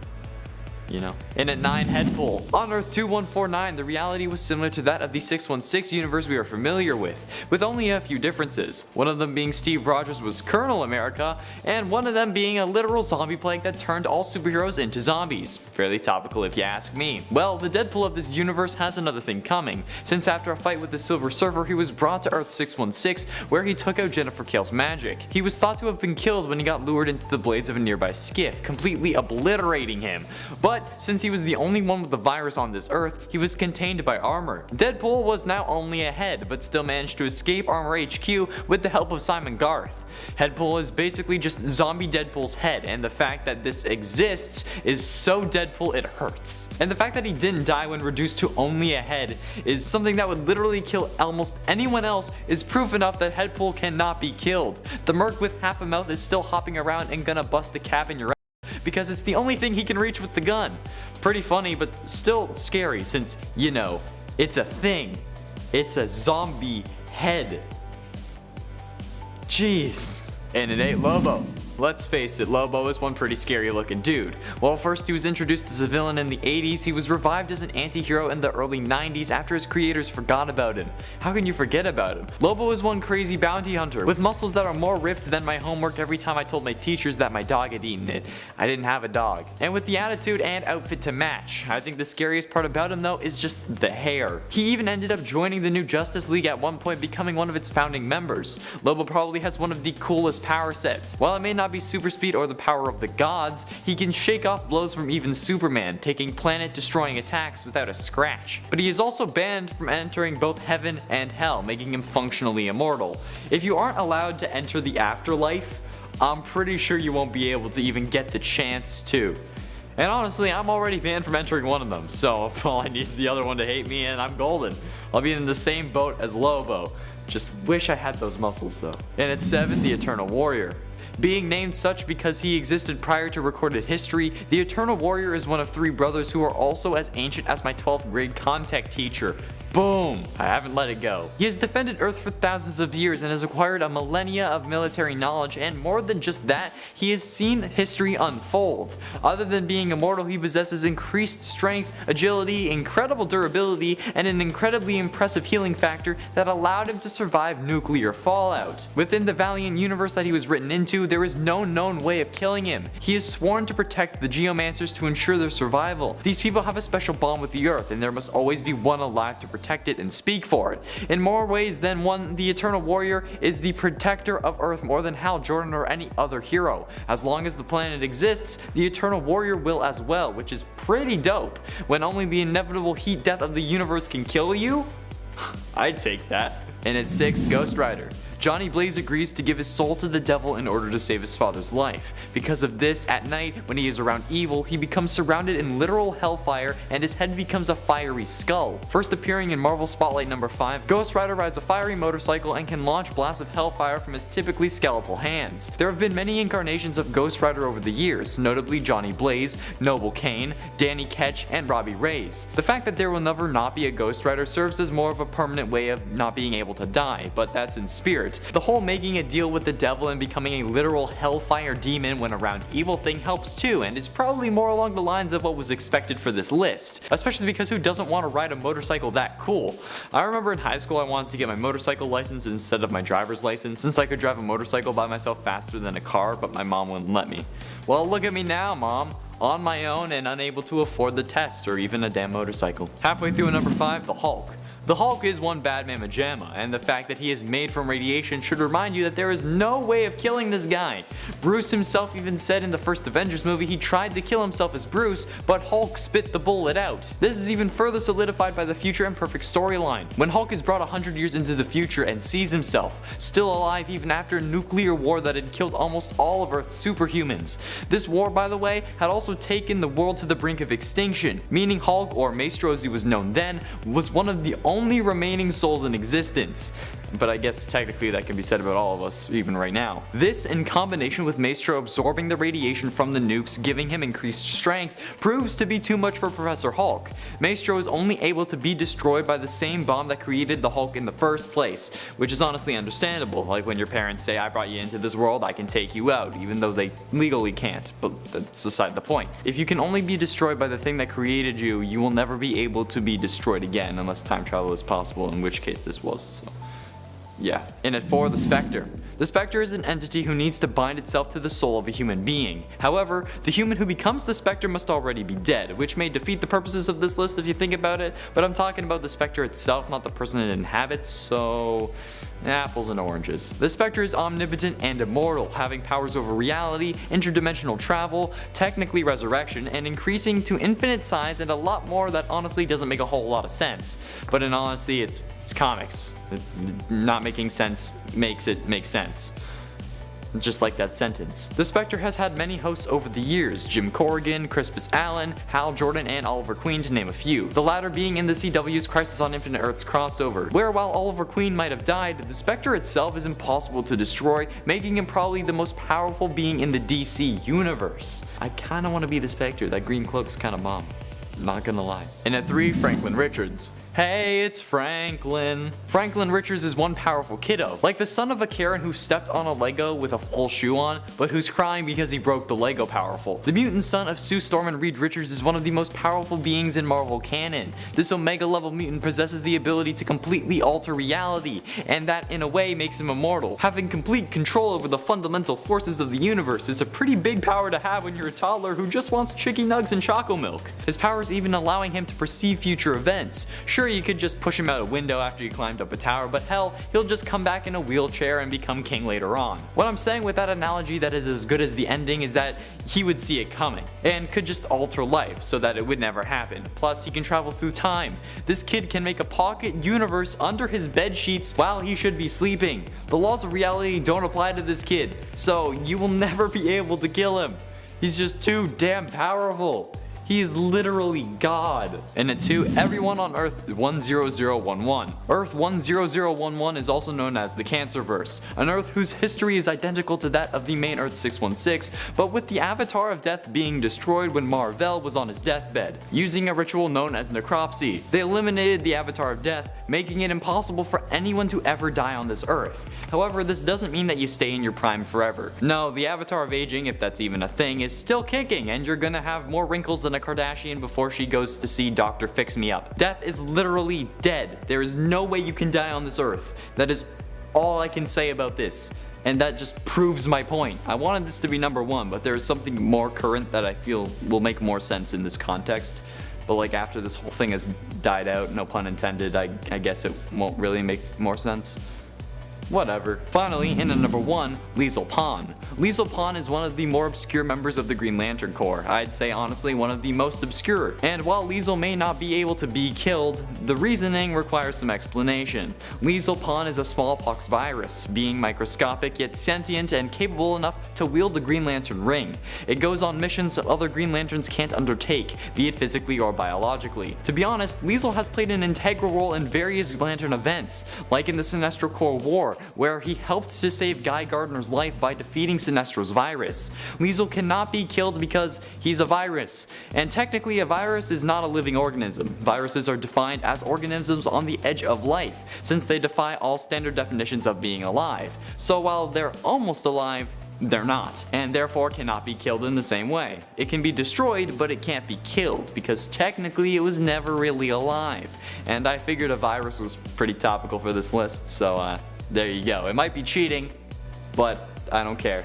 You know. In at 9, Headpool. On Earth 2149, the reality was similar to that of the 616 universe we are familiar with only a few differences. One of them being Steve Rogers was Colonel America, and one of them being a literal zombie plague that turned all superheroes into zombies. Fairly topical if you ask me. Well, the Deadpool of this universe has another thing coming, since after a fight with the Silver Surfer, he was brought to Earth 616, where he took out Jennifer Kale's magic. He was thought to have been killed when he got lured into the blades of a nearby skiff, completely obliterating him. But since he was the only one with the virus on this Earth, he was contained by armor. Deadpool was now only a head, but still managed to escape Armor HQ with the help of Simon Garth. Headpool is basically just zombie Deadpool's head, and the fact that this exists is so Deadpool it hurts. And the fact that he didn't die when reduced to only a head is something that would literally kill almost anyone else is proof enough that Headpool cannot be killed. The merc with half a mouth is still hopping around and gonna bust a cap in your ass because it's the only thing he can reach with the gun. Pretty funny, but still scary since, you know, it's a thing. It's a zombie head. Jeez. And it ain't Lobo. Let's face it, Lobo is one pretty scary looking dude. While first he was introduced as a villain in the 80s, he was revived as an anti-hero in the early 90s after his creators forgot about him. How can you forget about him? Lobo is one crazy bounty hunter, with muscles that are more ripped than my homework every time I told my teachers that my dog had eaten it. I didn't have a dog. And with the attitude and outfit to match. I think the scariest part about him though is just the hair. He even ended up joining the new Justice League at one point, becoming one of its founding members. Lobo probably has one of the coolest power sets. While it may not not be super speed or the power of the gods, he can shake off blows from even Superman, taking planet-destroying attacks without a scratch. But he is also banned from entering both heaven and hell, making him functionally immortal. If you aren't allowed to enter the afterlife, I'm pretty sure you won't be able to even get the chance to. And honestly, I'm already banned from entering one of them, so all I need is the other one to hate me and I'm golden. I'll be in the same boat as Lobo. Just wish I had those muscles though. And at 7, the Eternal Warrior. Being named such because he existed prior to recorded history, the Eternal Warrior is one of 3 brothers who are also as ancient as my 12th grade contact teacher. Boom! I haven't let it go. He has defended Earth for thousands of years and has acquired a millennia of military knowledge, and more than just that, he has seen history unfold. Other than being immortal, he possesses increased strength, agility, incredible durability, and an incredibly impressive healing factor that allowed him to survive nuclear fallout. Within the Valiant universe that he was written into, there is no known way of killing him. He is sworn to protect the Geomancers to ensure their survival. These people have a special bond with the Earth, and there must always be one alive to protect it and speak for it. In more ways than one, the Eternal Warrior is the protector of Earth more than Hal Jordan or any other hero. As long as the planet exists, the Eternal Warrior will as well, which is pretty dope. When only the inevitable heat death of the universe can kill you? I'd take that. And at 6, Ghost Rider. Johnny Blaze agrees to give his soul to the devil in order to save his father's life. Because of this, at night, when he is around evil, he becomes surrounded in literal hellfire and his head becomes a fiery skull. First appearing in Marvel Spotlight number 5, Ghost Rider rides a fiery motorcycle and can launch blasts of hellfire from his typically skeletal hands. There have been many incarnations of Ghost Rider over the years, notably Johnny Blaze, Noble Kane, Danny Ketch, and Robbie Reyes. The fact that there will never not be a Ghost Rider serves as more of a permanent way of not being able to die, but that's in spirit. The whole making a deal with the devil and becoming a literal hellfire demon when around evil thing helps too, and is probably more along the lines of what was expected for this list, especially because who doesn't want to ride a motorcycle that cool? I remember in high school I wanted to get my motorcycle license instead of my driver's license since I could drive a motorcycle by myself faster than a car, but my mom wouldn't let me. Well, look at me now, Mom. On my own and unable to afford the test or even a damn motorcycle. Halfway through number 5, the Hulk. The Hulk is one bad mamma jamma, and the fact that he is made from radiation should remind you that there is no way of killing this guy. Bruce himself even said in the first Avengers movie he tried to kill himself as Bruce, but Hulk spit the bullet out. This is even further solidified by the Future Imperfect storyline, when Hulk is brought 100 years into the future and sees himself, still alive even after a nuclear war that had killed almost all of Earth's superhumans. This war, by the way, had also taken the world to the brink of extinction, meaning Hulk, or Maestro as he was known then, was one of the only remaining souls in existence. But I guess technically that can be said about all of us, even right now. This, in combination with Maestro absorbing the radiation from the nukes, giving him increased strength, proves to be too much for Professor Hulk. Maestro is only able to be destroyed by the same bomb that created the Hulk in the first place, which is honestly understandable, like when your parents say, I brought you into this world, I can take you out, even though they legally can't, but that's aside the point. If you can only be destroyed by the thing that created you, you will never be able to be destroyed again, unless time travel is possible, in which case this was, so. Yeah. And at 4, the Specter. The Specter is an entity who needs to bind itself to the soul of a human being. However, the human who becomes the Specter must already be dead, which may defeat the purposes of this list if you think about it, but I'm talking about the Specter itself, not the person it inhabits, so apples and oranges. The Specter is omnipotent and immortal, having powers over reality, interdimensional travel, technically resurrection, and increasing to infinite size and a lot more that honestly doesn't make a whole lot of sense. But in honesty, it's comics. Not making sense makes it make sense. Just like that sentence. The Spectre has had many hosts over the years, Jim Corrigan, Crispus Allen, Hal Jordan, and Oliver Queen to name a few. The latter being in the CW's Crisis on Infinite Earths crossover, where while Oliver Queen might have died, the Spectre itself is impossible to destroy, making him probably the most powerful being in the DC universe. I kinda wanna be the Spectre, that green cloak's kinda bomb. Not gonna lie. And at 3, Franklin Richards. Hey, it's Franklin. Franklin Richards is one powerful kiddo, like the son of a Karen who stepped on a Lego with a full shoe on, but who's crying because he broke the Lego powerful. The mutant son of Sue Storm and Reed Richards is one of the most powerful beings in Marvel canon. This Omega level mutant possesses the ability to completely alter reality, and that in a way makes him immortal. Having complete control over the fundamental forces of the universe is a pretty big power to have when you're a toddler who just wants chicky nugs and choco milk. His powers even allowing him to perceive future events. Sure, Sure, you could just push him out a window after you climbed up a tower, but hell, he'll just come back in a wheelchair and become king later on. What I'm saying with that analogy that is as good as the ending is that he would see it coming, and could just alter life so that it would never happen. Plus, he can travel through time. This kid can make a pocket universe under his bed sheets while he should be sleeping. The laws of reality don't apply to this kid, so you will never be able to kill him. He's just too damn powerful. He is literally God. And at 2, everyone on Earth 10011. Earth 10011 is also known as the Cancerverse, an Earth whose history is identical to that of the main Earth 616, but with the Avatar of Death being destroyed when Mar-Vell was on his deathbed. Using a ritual known as necropsy, they eliminated the Avatar of Death, making it impossible for anyone to ever die on this Earth. However, this doesn't mean that you stay in your prime forever. No, the Avatar of Aging, if that's even a thing, is still kicking, and you're gonna have more wrinkles than a Kardashian before she goes to see Dr. Fix Me Up. Death is literally dead. There is no way you can die on this Earth. That is all I can say about this. And that just proves my point. I wanted this to be number 1, but there is something more current that I feel will make more sense in this context. But like after this whole thing has died out, no pun intended, I guess it won't really make more sense. Whatever. Finally, in at number 1, Liesl Pan. Liesl Pan is one of the more obscure members of the Green Lantern Corps. I'd say honestly one of the most obscure. And while Liesl may not be able to be killed, the reasoning requires some explanation. Liesl Pan is a smallpox virus, being microscopic yet sentient and capable enough to wield the Green Lantern ring. It goes on missions that other Green Lanterns can't undertake, be it physically or biologically. To be honest, Liesl has played an integral role in various Lantern events, like in the Sinestro Corps War, where he helped to save Guy Gardner's life by defeating Sinestro's virus. Liesl cannot be killed because he's a virus, and technically a virus is not a living organism. Viruses are defined as organisms on the edge of life, since they defy all standard definitions of being alive. So while they're almost alive, they're not, and therefore cannot be killed in the same way. It can be destroyed, but it can't be killed, because technically it was never really alive. And I figured a virus was pretty topical for this list, so there you go. It might be cheating, but I don't care.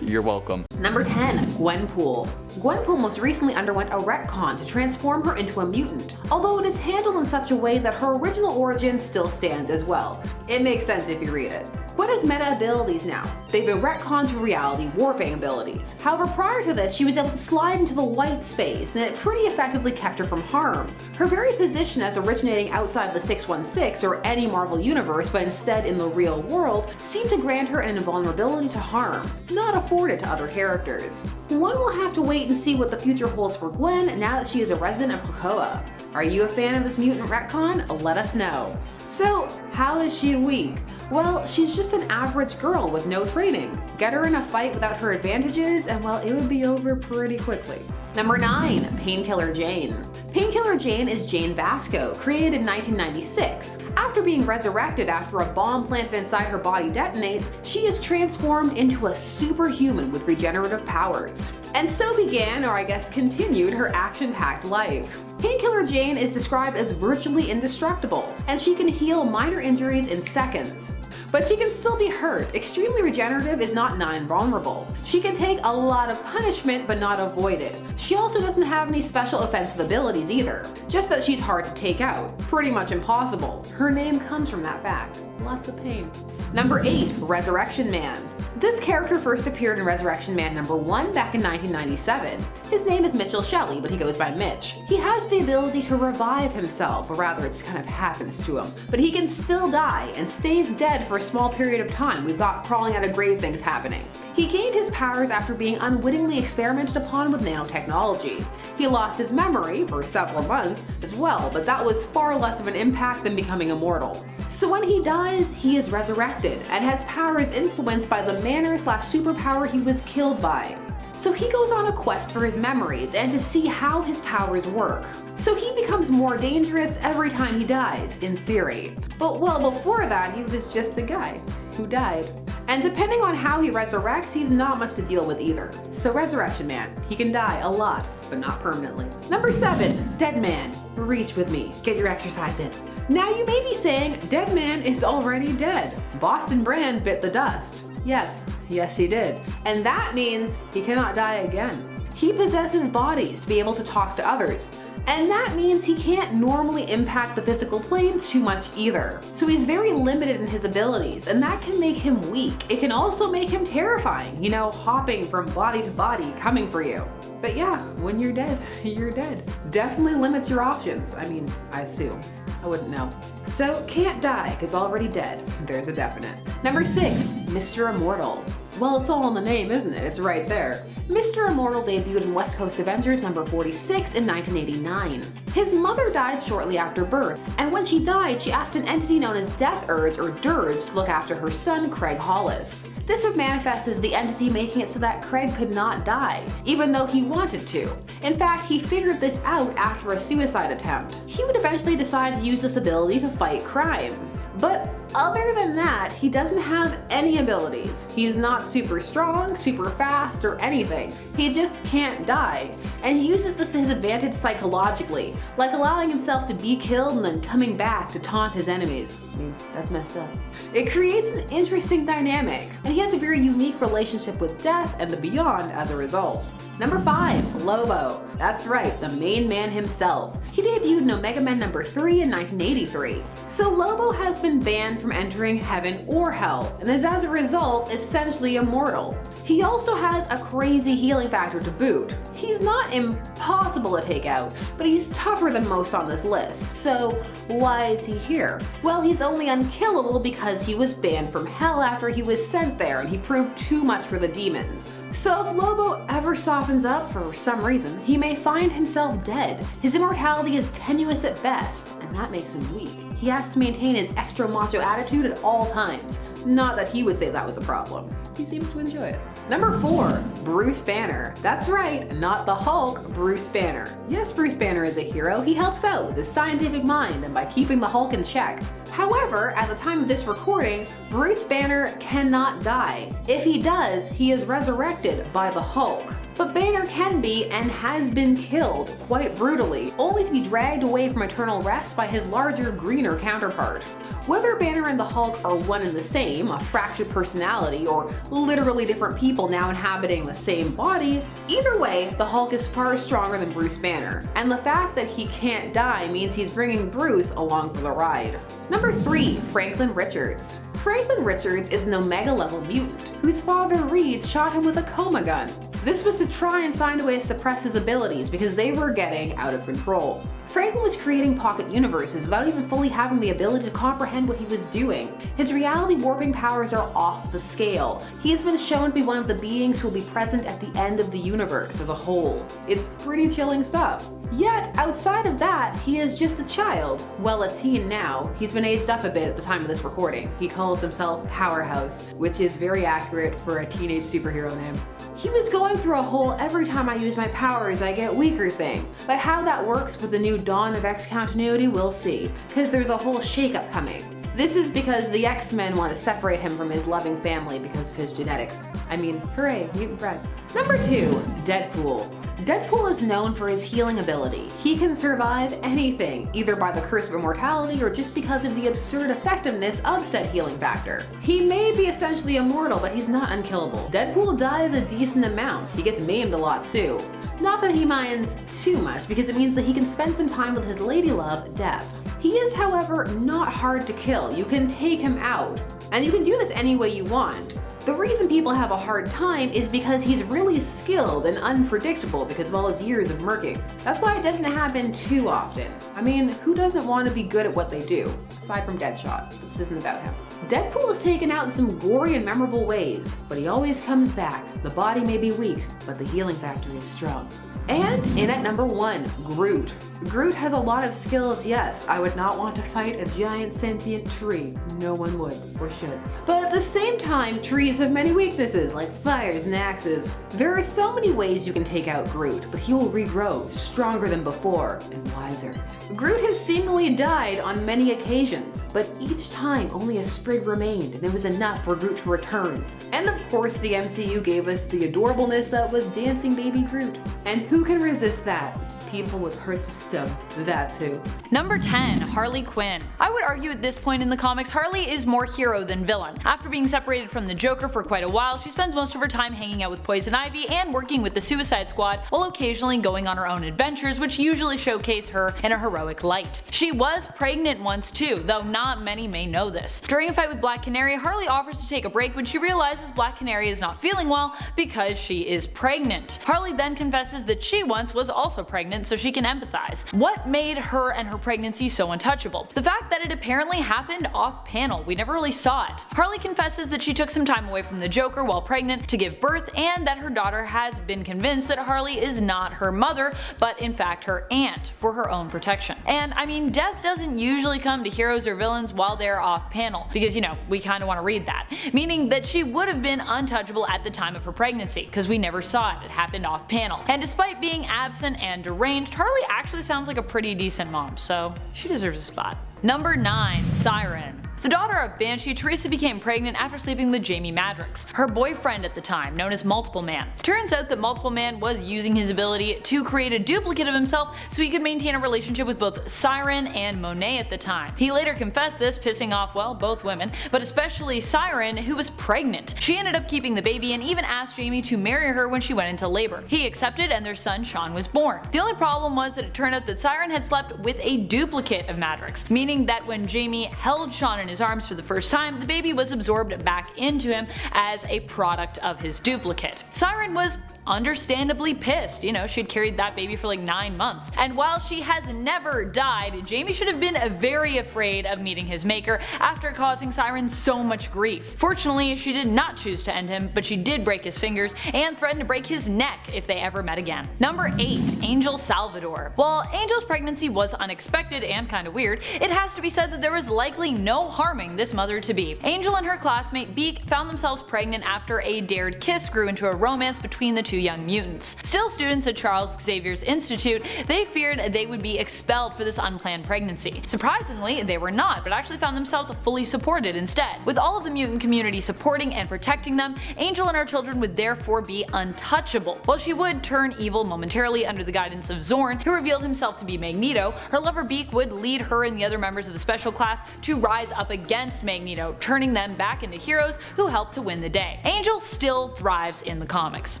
You're welcome. Number 10, Gwenpool. Gwenpool most recently underwent a retcon to transform her into a mutant, although it is handled in such a way that her original origin still stands as well. It makes sense if you read it. Gwen has meta abilities now. They've been retconned to reality warping abilities. However, prior to this, she was able to slide into the white space, and it pretty effectively kept her from harm. Her very position as originating outside the 616 or any Marvel universe, but instead in the real world, seemed to grant her an invulnerability to harm, not afforded to other characters. One will have to wait and see what the future holds for Gwen now that she is a resident of Krakoa. Are you a fan of this mutant retcon? Let us know. So, how is she weak? Well, she's just an average girl with no training. Get her in a fight without her advantages and well, it would be over pretty quickly. Number 9, Painkiller Jane. Painkiller Jane is Jane Vasco, created in 1996. After being resurrected after a bomb planted inside her body detonates, she is transformed into a superhuman with regenerative powers. And so began, or I guess continued, her action-packed life. Painkiller Jane is described as virtually indestructible, and she can heal minor injuries in seconds. But she can still be hurt. Extremely regenerative is not non-vulnerable. She can take a lot of punishment but not avoid it. She also doesn't have any special offensive abilities either, just that she's hard to take out. Pretty much impossible. Her name comes from that fact. Lots of pain. Number 8, Resurrection Man. This character first appeared in Resurrection Man number 1 back in 1997. His name is Mitchell Shelley, but he goes by Mitch. He has the ability to revive himself, or rather it just kind of happens to him. But he can still die, and stays dead for a small period of time. We've got crawling out of grave things happening. He gained his powers after being unwittingly experimented upon with nanotechnology. He lost his memory for several months as well, but that was far less of an impact than becoming immortal. So when he dies, he is resurrected, and has powers influenced by the manner/superpower he was killed by. So he goes on a quest for his memories and to see how his powers work. So he becomes more dangerous every time he dies, in theory. But well, before that, he was just a guy who died. And depending on how he resurrects, he's not much to deal with either. So Resurrection Man, he can die a lot, but not permanently. Number 7, Dead Man. Reach with me, get your exercise in. Now you may be saying, Dead Man is already dead. Boston Brand bit the dust. Yes, he did. And that means he cannot die again. He possesses bodies to be able to talk to others, and that means he can't normally impact the physical plane too much either. So he's very limited in his abilities, and that can make him weak. It can also make him terrifying, you know, hopping from body to body, coming for you. But yeah, when you're dead, you're dead. Definitely limits your options. I mean, I assume. I wouldn't know. So can't die, because already dead. There's a definite. Number 6, Mr. Immortal. Well, it's all in the name, isn't it? It's right there. Mr. Immortal debuted in West Coast Avengers number 46 in 1989. His mother died shortly after birth, and when she died, she asked an entity known as Death Urge or Dirge to look after her son, Craig Hollis. This would manifest as the entity making it so that Craig could not die, even though he wanted to. In fact, he figured this out after a suicide attempt. He would eventually decide to use this ability to fight crime. But other than that, he doesn't have any abilities. He's not super strong, super fast, or anything. He just can't die. And he uses this to his advantage psychologically, like allowing himself to be killed and then coming back to taunt his enemies. I mean, that's messed up. It creates an interesting dynamic, and he has a very unique relationship with death and the beyond as a result. Number 5, Lobo. That's right, the main man himself. He debuted in Omega Men number 3 in 1983. So Lobo has been banned from entering heaven or hell, and is as a result essentially immortal. He also has a crazy healing factor to boot. He's not impossible to take out, but he's tougher than most on this list. So why is he here? Well, he's only unkillable because he was banned from hell after he was sent there and he proved too much for the demons. So if Lobo ever softens up for some reason, he may find himself dead. His immortality is tenuous at best, and that makes him weak. He has to maintain his extra macho attitude at all times. Not that he would say that was a problem. He seems to enjoy it. Number 4, Bruce Banner. That's right, not the Hulk, Bruce Banner. Yes, Bruce Banner is a hero. He helps out with his scientific mind and by keeping the Hulk in check. However, at the time of this recording, Bruce Banner cannot die. If he does, he is resurrected by the Hulk. But Banner can be and has been killed quite brutally, only to be dragged away from eternal rest by his larger, greener counterpart. Whether Banner and the Hulk are one and the same, a fractured personality, or literally different people now inhabiting the same body, either way, the Hulk is far stronger than Bruce Banner, and the fact that he can't die means he's bringing Bruce along for the ride. Number 3, Franklin Richards. Franklin Richards is an Omega level mutant, whose father Reed shot him with a coma gun. This was to try and find a way to suppress his abilities because they were getting out of control. Franklin was creating pocket universes without even fully having the ability to comprehend what he was doing. His reality warping powers are off the scale. He has been shown to be one of the beings who will be present at the end of the universe as a whole. It's pretty chilling stuff. Yet, outside of that, he is just a child. Well, a teen now. He's been aged up a bit at the time of this recording. He calls himself Powerhouse, which is very accurate for a teenage superhero name. He was going through a whole every time I use my powers I get weaker thing, but how that works with the new Dawn of X continuity we'll see, because there's a whole shakeup coming. This is because the X-Men want to separate him from his loving family because of his genetics. I mean, hooray, mutant bread. Number 2, Deadpool. Deadpool is known for his healing ability. He can survive anything, either by the curse of immortality or just because of the absurd effectiveness of said healing factor. He may be essentially immortal, but he's not unkillable. Deadpool dies a decent amount. He gets maimed a lot too. Not that he minds too much, because it means that he can spend some time with his lady love, Death. He is, however, not hard to kill. You can take him out, and you can do this any way you want. The reason people have a hard time is because he's really skilled and unpredictable because of all his years of murking. That's why it doesn't happen too often. I mean, who doesn't want to be good at what they do? Aside from Deadshot, this isn't about him. Deadpool is taken out in some gory and memorable ways, but he always comes back. The body may be weak, but the healing factor is strong. And in at number 1, Groot. Groot has a lot of skills, yes. I would not want to fight a giant sentient tree. No one would, or should. But at the same time, trees have many weaknesses, like fires and axes. There are so many ways you can take out Groot, but he will regrow, stronger than before, and wiser. Groot has seemingly died on many occasions, but each time only a sprig remained, and it was enough for Groot to return. And of course, the MCU gave us the adorableness that was dancing baby Groot. And who can resist that? People with hearts of stone. That too. Number 10. Harley Quinn. I would argue at this point in the comics, Harley is more hero than villain. After being separated from the Joker for quite a while, she spends most of her time hanging out with Poison Ivy and working with the Suicide Squad, while occasionally going on her own adventures, which usually showcase her in a heroic light. She was pregnant once too, though not many may know this. During a fight with Black Canary, Harley offers to take a break when she realizes Black Canary is not feeling well because she is pregnant. Harley then confesses that she once was also pregnant, so she can empathize. What made her and her pregnancy so untouchable? The fact that it apparently happened off panel. We never really saw it. Harley confesses that she took some time away from the Joker while pregnant to give birth, and that her daughter has been convinced that Harley is not her mother, but in fact her aunt, for her own protection. And I mean, death doesn't usually come to heroes or villains while they're off panel, because you know, we kinda wanna read that. Meaning that she would have been untouchable at the time of her pregnancy, because we never saw it. It happened off panel. And despite being absent and deranged, Harley actually sounds like a pretty decent mom, so she deserves a spot. Number 9. Siren. The daughter of Banshee, Teresa became pregnant after sleeping with Jamie Madrox, her boyfriend at the time, known as Multiple Man. Turns out that Multiple Man was using his ability to create a duplicate of himself so he could maintain a relationship with both Siren and Monet at the time. He later confessed this, pissing off, well, both women, but especially Siren, who was pregnant. She ended up keeping the baby and even asked Jamie to marry her when she went into labor. He accepted, and their son Sean was born. The only problem was that it turned out that Siren had slept with a duplicate of Madrox, meaning that when Jamie held Sean in his arms for the first time, the baby was absorbed back into him as a product of his duplicate. Siren was understandably pissed. You know, she'd carried that baby for like 9 months. And while she has never died, Jamie should have been very afraid of meeting his maker after causing Siren so much grief. Fortunately, she did not choose to end him, but she did break his fingers and threatened to break his neck if they ever met again. Number 8. Angel Salvador. While Angel's pregnancy was unexpected and kinda weird, it has to be said that there was likely no harming this mother-to-be. Angel and her classmate Beak found themselves pregnant after a dared kiss grew into a romance between the two young mutants. Still students at Charles Xavier's Institute, they feared they would be expelled for this unplanned pregnancy. Surprisingly, they were not, but actually found themselves fully supported instead. With all of the mutant community supporting and protecting them, Angel and her children would therefore be untouchable. While she would turn evil momentarily under the guidance of Zorn, who revealed himself to be Magneto, her lover Beak would lead her and the other members of the special class to rise up against Magneto, turning them back into heroes who helped to win the day. Angel still thrives in the comics.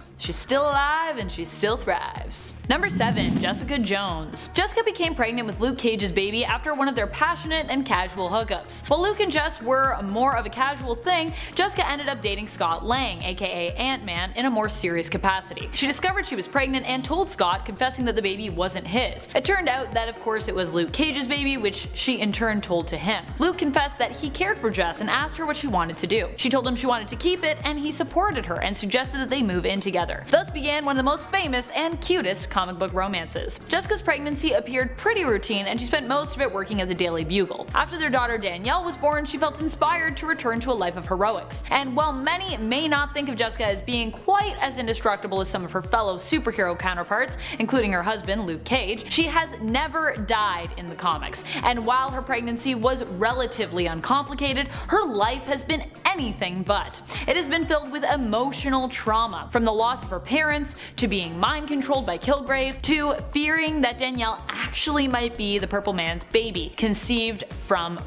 She's still alive and she still thrives. Number 7. Jessica Jones. Jessica became pregnant with Luke Cage's baby after one of their passionate and casual hookups. While Luke and Jess were more of a casual thing, Jessica ended up dating Scott Lang, aka Ant-Man, in a more serious capacity. She discovered she was pregnant and told Scott, confessing that the baby wasn't his. It turned out that of course it was Luke Cage's baby, which she in turn told to him. Luke confessed that he cared for Jess and asked her what she wanted to do. She told him she wanted to keep it, and he supported her and suggested that they move in together. Thus began one of the most famous and cutest comic book romances. Jessica's pregnancy appeared pretty routine, and she spent most of it working at the Daily Bugle. After their daughter Danielle was born, she felt inspired to return to a life of heroics. And while many may not think of Jessica as being quite as indestructible as some of her fellow superhero counterparts, including her husband Luke Cage, she has never died in the comics. And while her pregnancy was relatively uncomplicated, her life has been anything but. It has been filled with emotional trauma, from the loss of her parents, to being mind controlled by Kilgrave, to fearing that Danielle actually might be the Purple Man's baby, conceived from.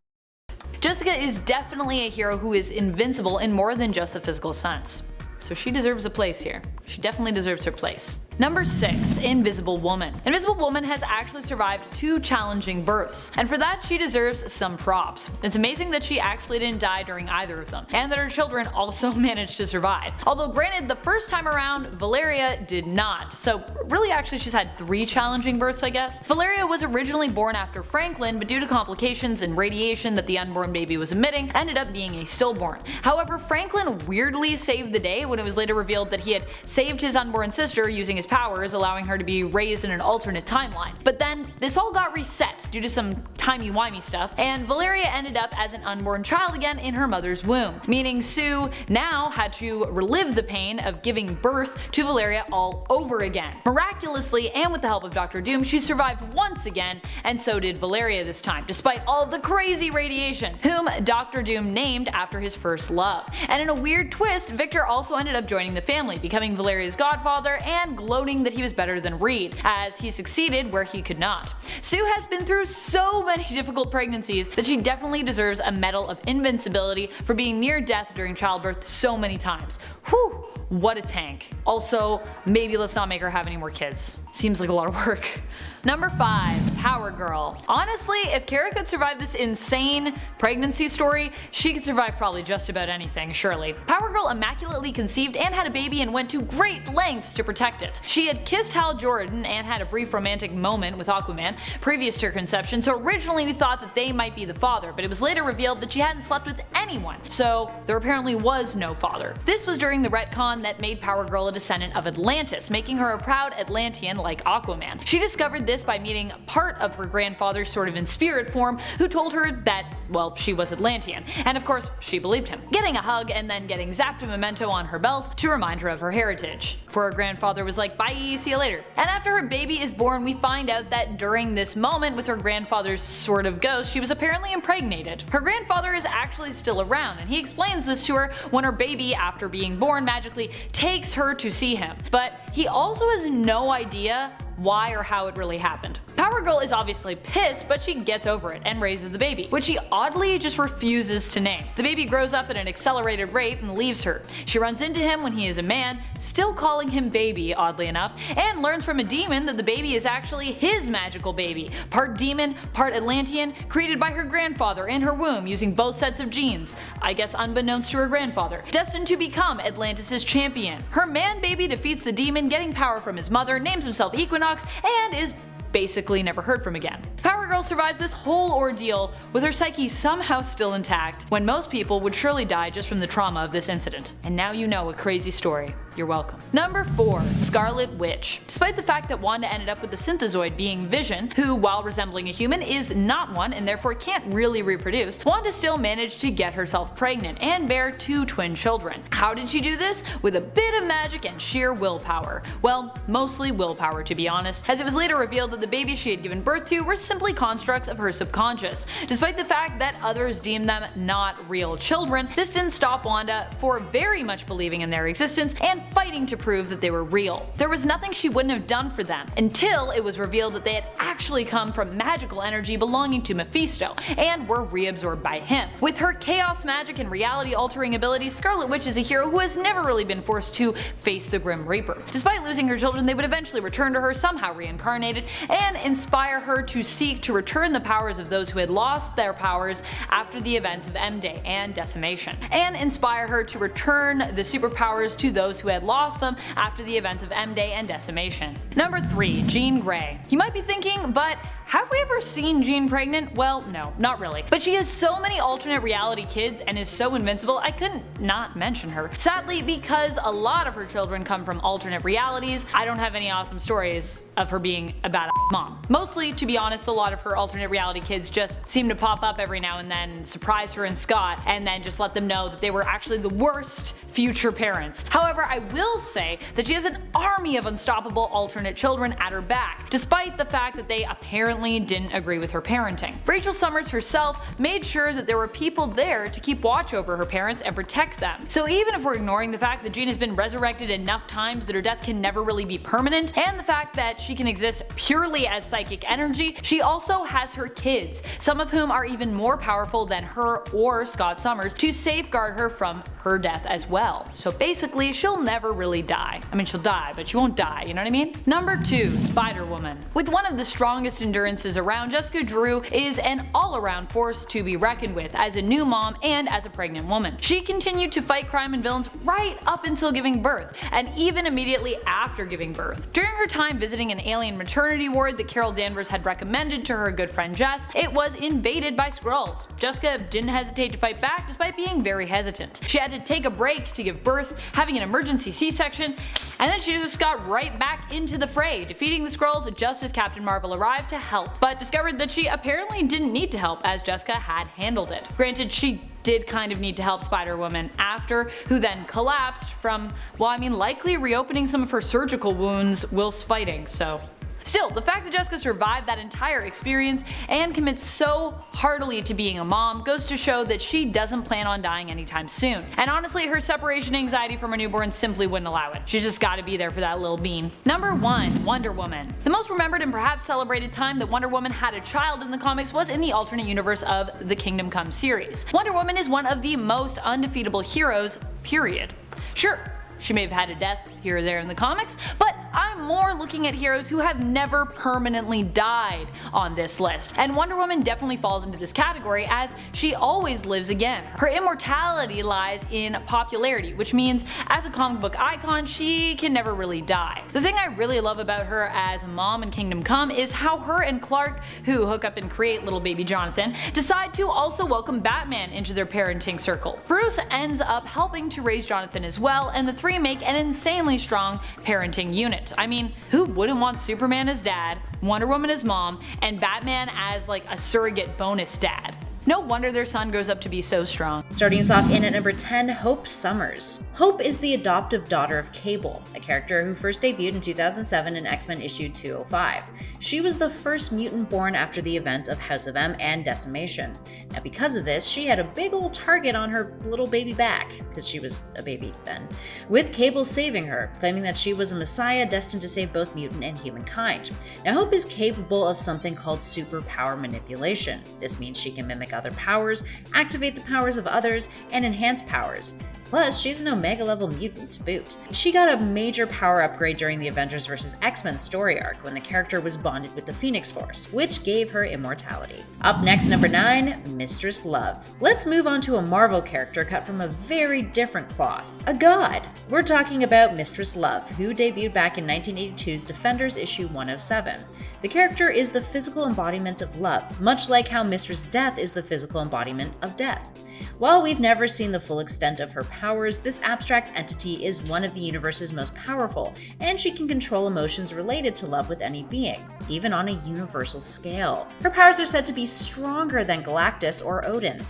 Jessica is definitely a hero who is invincible in more than just the physical sense. So she deserves a place here. She definitely deserves her place. Number 6. Invisible Woman. Invisible Woman has actually survived 2 challenging births, and for that she deserves some props. It's amazing that she actually didn't die during either of them, and that her children also managed to survive. Although granted, the first time around, Valeria did not, so really actually she's had 3 challenging births, I guess. Valeria was originally born after Franklin, but due to complications and radiation that the unborn baby was emitting, ended up being a stillborn. However, Franklin weirdly saved the day when it was later revealed that he had saved his unborn sister using his powers, allowing her to be raised in an alternate timeline. But then this all got reset due to some timey-wimey stuff, and Valeria ended up as an unborn child again in her mother's womb, meaning Sue now had to relive the pain of giving birth to Valeria all over again. Miraculously, and with the help of Dr. Doom, she survived once again, and so did Valeria this time, despite all of the crazy radiation, whom Dr. Doom named after his first love. And in a weird twist, Victor also ended up joining the family, becoming Valeria's godfather and gloating that he was better than Reed, as he succeeded where he could not. Sue has been through so many difficult pregnancies that she definitely deserves a Medal of Invincibility for being near death during childbirth so many times. Whew, what a tank. Also, maybe let's not make her have any more kids. Seems like a lot of work. Number 5. Power Girl. Honestly, if Kara could survive this insane pregnancy story, she could survive probably just about anything, surely. Power Girl immaculately conceived and had a baby and went to great lengths to protect it. She had kissed Hal Jordan and had a brief romantic moment with Aquaman previous to her conception, so originally we thought that they might be the father, but it was later revealed that she hadn't slept with anyone, so there apparently was no father. This was during the retcon that made Power Girl a descendant of Atlantis, making her a proud Atlantean like Aquaman. She discovered this by meeting part of her grandfather sort of in spirit form, who told her that, well, she was Atlantean, and of course she believed him, getting a hug and then getting zapped a memento on her belt to remind her of her heritage. For her grandfather was like, bye, see you later. And after her baby is born, we find out that during this moment with her grandfather's sort of ghost, she was apparently impregnated. Her grandfather is actually still around, and he explains this to her when her baby, after being born, magically takes her to see him. But he also has no idea why or how it really happened. Power Girl is obviously pissed, but she gets over it and raises the baby, which she oddly just refuses to name. The baby grows up at an accelerated rate and leaves her. She runs into him when he is a man, still calling him baby oddly enough, and learns from a demon that the baby is actually his magical baby, part demon, part Atlantean, created by her grandfather in her womb using both sets of genes, I guess unbeknownst to her grandfather, destined to become Atlantis' champion. Her man baby defeats the demon, getting power from his mother, names himself Equinox, and is basically never heard from again. Power Girl survives this whole ordeal with her psyche somehow still intact, when most people would surely die just from the trauma of this incident. And now you know a crazy story. You're welcome. Number 4. Scarlet Witch. Despite the fact that Wanda ended up with the synthezoid being Vision, who, while resembling a human, is not one and therefore can't really reproduce, Wanda still managed to get herself pregnant and bear 2 twin children. How did she do this? With a bit of magic and sheer willpower. Well, mostly willpower to be honest, as it was later revealed that the babies she had given birth to were simply constructs of her subconscious. Despite the fact that others deemed them not real children, this didn't stop Wanda for very much believing in their existence and fighting to prove that they were real. There was nothing she wouldn't have done for them, until it was revealed that they had actually come from magical energy belonging to Mephisto, and were reabsorbed by him. With her chaos magic and reality altering abilities, Scarlet Witch is a hero who has never really been forced to face the Grim Reaper. Despite losing her children, they would eventually return to her, somehow reincarnated, and inspire her to seek to return the powers of those who had lost their powers after the events of M-Day and Decimation, and inspire her to return the superpowers to those who had lost them after the events of M-Day and Decimation. Number 3. Jean Grey. You might be thinking, but have we ever seen Jean pregnant? Well, no, not really. But she has so many alternate reality kids and is so invincible, I couldn't not mention her. Sadly, because a lot of her children come from alternate realities, I don't have any awesome stories of her being a badass mom. Mostly, to be honest, a lot of her alternate reality kids just seem to pop up every now and then, surprise her and Scott, and then just let them know that they were actually the worst future parents. However, I will say that she has an army of unstoppable alternate children at her back, despite the fact that they apparently didn't agree with her parenting. Rachel Summers herself made sure that there were people there to keep watch over her parents and protect them. So even if we're ignoring the fact that Jean has been resurrected enough times that her death can never really be permanent, and the fact that she can exist purely as psychic energy, she also has her kids, some of whom are even more powerful than her or Scott Summers, to safeguard her from her death as well. So basically, she'll never really die. I mean, she'll die, but she won't die, you know what I mean? Number 2. Spider-Woman. With one of the strongest endurances around, Jessica Drew is an all-around force to be reckoned with as a new mom and as a pregnant woman. She continued to fight crime and villains right up until giving birth, and even immediately after giving birth. During her time visiting an alien maternity ward that Carol Danvers had recommended to her good friend Jess, it was invaded by Skrulls. Jessica didn't hesitate to fight back despite being very hesitant. She had to take a break to give birth, having an emergency C-section, and then she just got right back into the fray, defeating the Skrulls just as Captain Marvel arrived to help, but discovered that she apparently didn't need to help as Jessica had handled it. Granted, she did kind of need to help Spider-Woman after, who then collapsed from, well, I mean, likely reopening some of her surgical wounds whilst fighting, so. Still, the fact that Jessica survived that entire experience and commits so heartily to being a mom goes to show that she doesn't plan on dying anytime soon. And honestly, her separation anxiety from her newborn simply wouldn't allow it. She's just gotta be there for that little bean. Number 1. Wonder Woman. The most remembered and perhaps celebrated time that Wonder Woman had a child in the comics was in the alternate universe of the Kingdom Come series. Wonder Woman is one of the most undefeatable heroes, period. Sure, she may have had a death here or there in the comics, but I'm more looking at heroes who have never permanently died on this list, and Wonder Woman definitely falls into this category as she always lives again. Her immortality lies in popularity, which means as a comic book icon she can never really die. The thing I really love about her as a mom in Kingdom Come is how her and Clark, who hook up and create little baby Jonathan, decide to also welcome Batman into their parenting circle. Bruce ends up helping to raise Jonathan as well, and the three make an insanely strong parenting unit. I mean, who wouldn't want Superman as dad, Wonder Woman as mom, and Batman as like a surrogate bonus dad? No wonder their son grows up to be so strong. Starting us off in at number 10, Hope Summers. Hope is the adoptive daughter of Cable, a character who first debuted in 2007 in X-Men issue 205. She was the first mutant born after the events of House of M and Decimation. Now because of this, she had a big old target on her little baby back, because she was a baby then, with Cable saving her, claiming that she was a messiah destined to save both mutant and humankind. Now Hope is capable of something called superpower manipulation. This means she can mimic other powers, activate the powers of others, and enhance powers. Plus, she's an Omega level mutant to boot. She got a major power upgrade during the Avengers vs. X-Men story arc when the character was bonded with the Phoenix Force, which gave her immortality. Up next, number 9, Mistress Love. Let's move on to a Marvel character cut from a very different cloth, a god. We're talking about Mistress Love, who debuted back in 1982's Defenders issue 107. The character is the physical embodiment of love, much like how Mistress Death is the physical embodiment of death. While we've never seen the full extent of her powers, this abstract entity is one of the universe's most powerful, and she can control emotions related to love with any being, even on a universal scale. Her powers are said to be stronger than Galactus or Odin,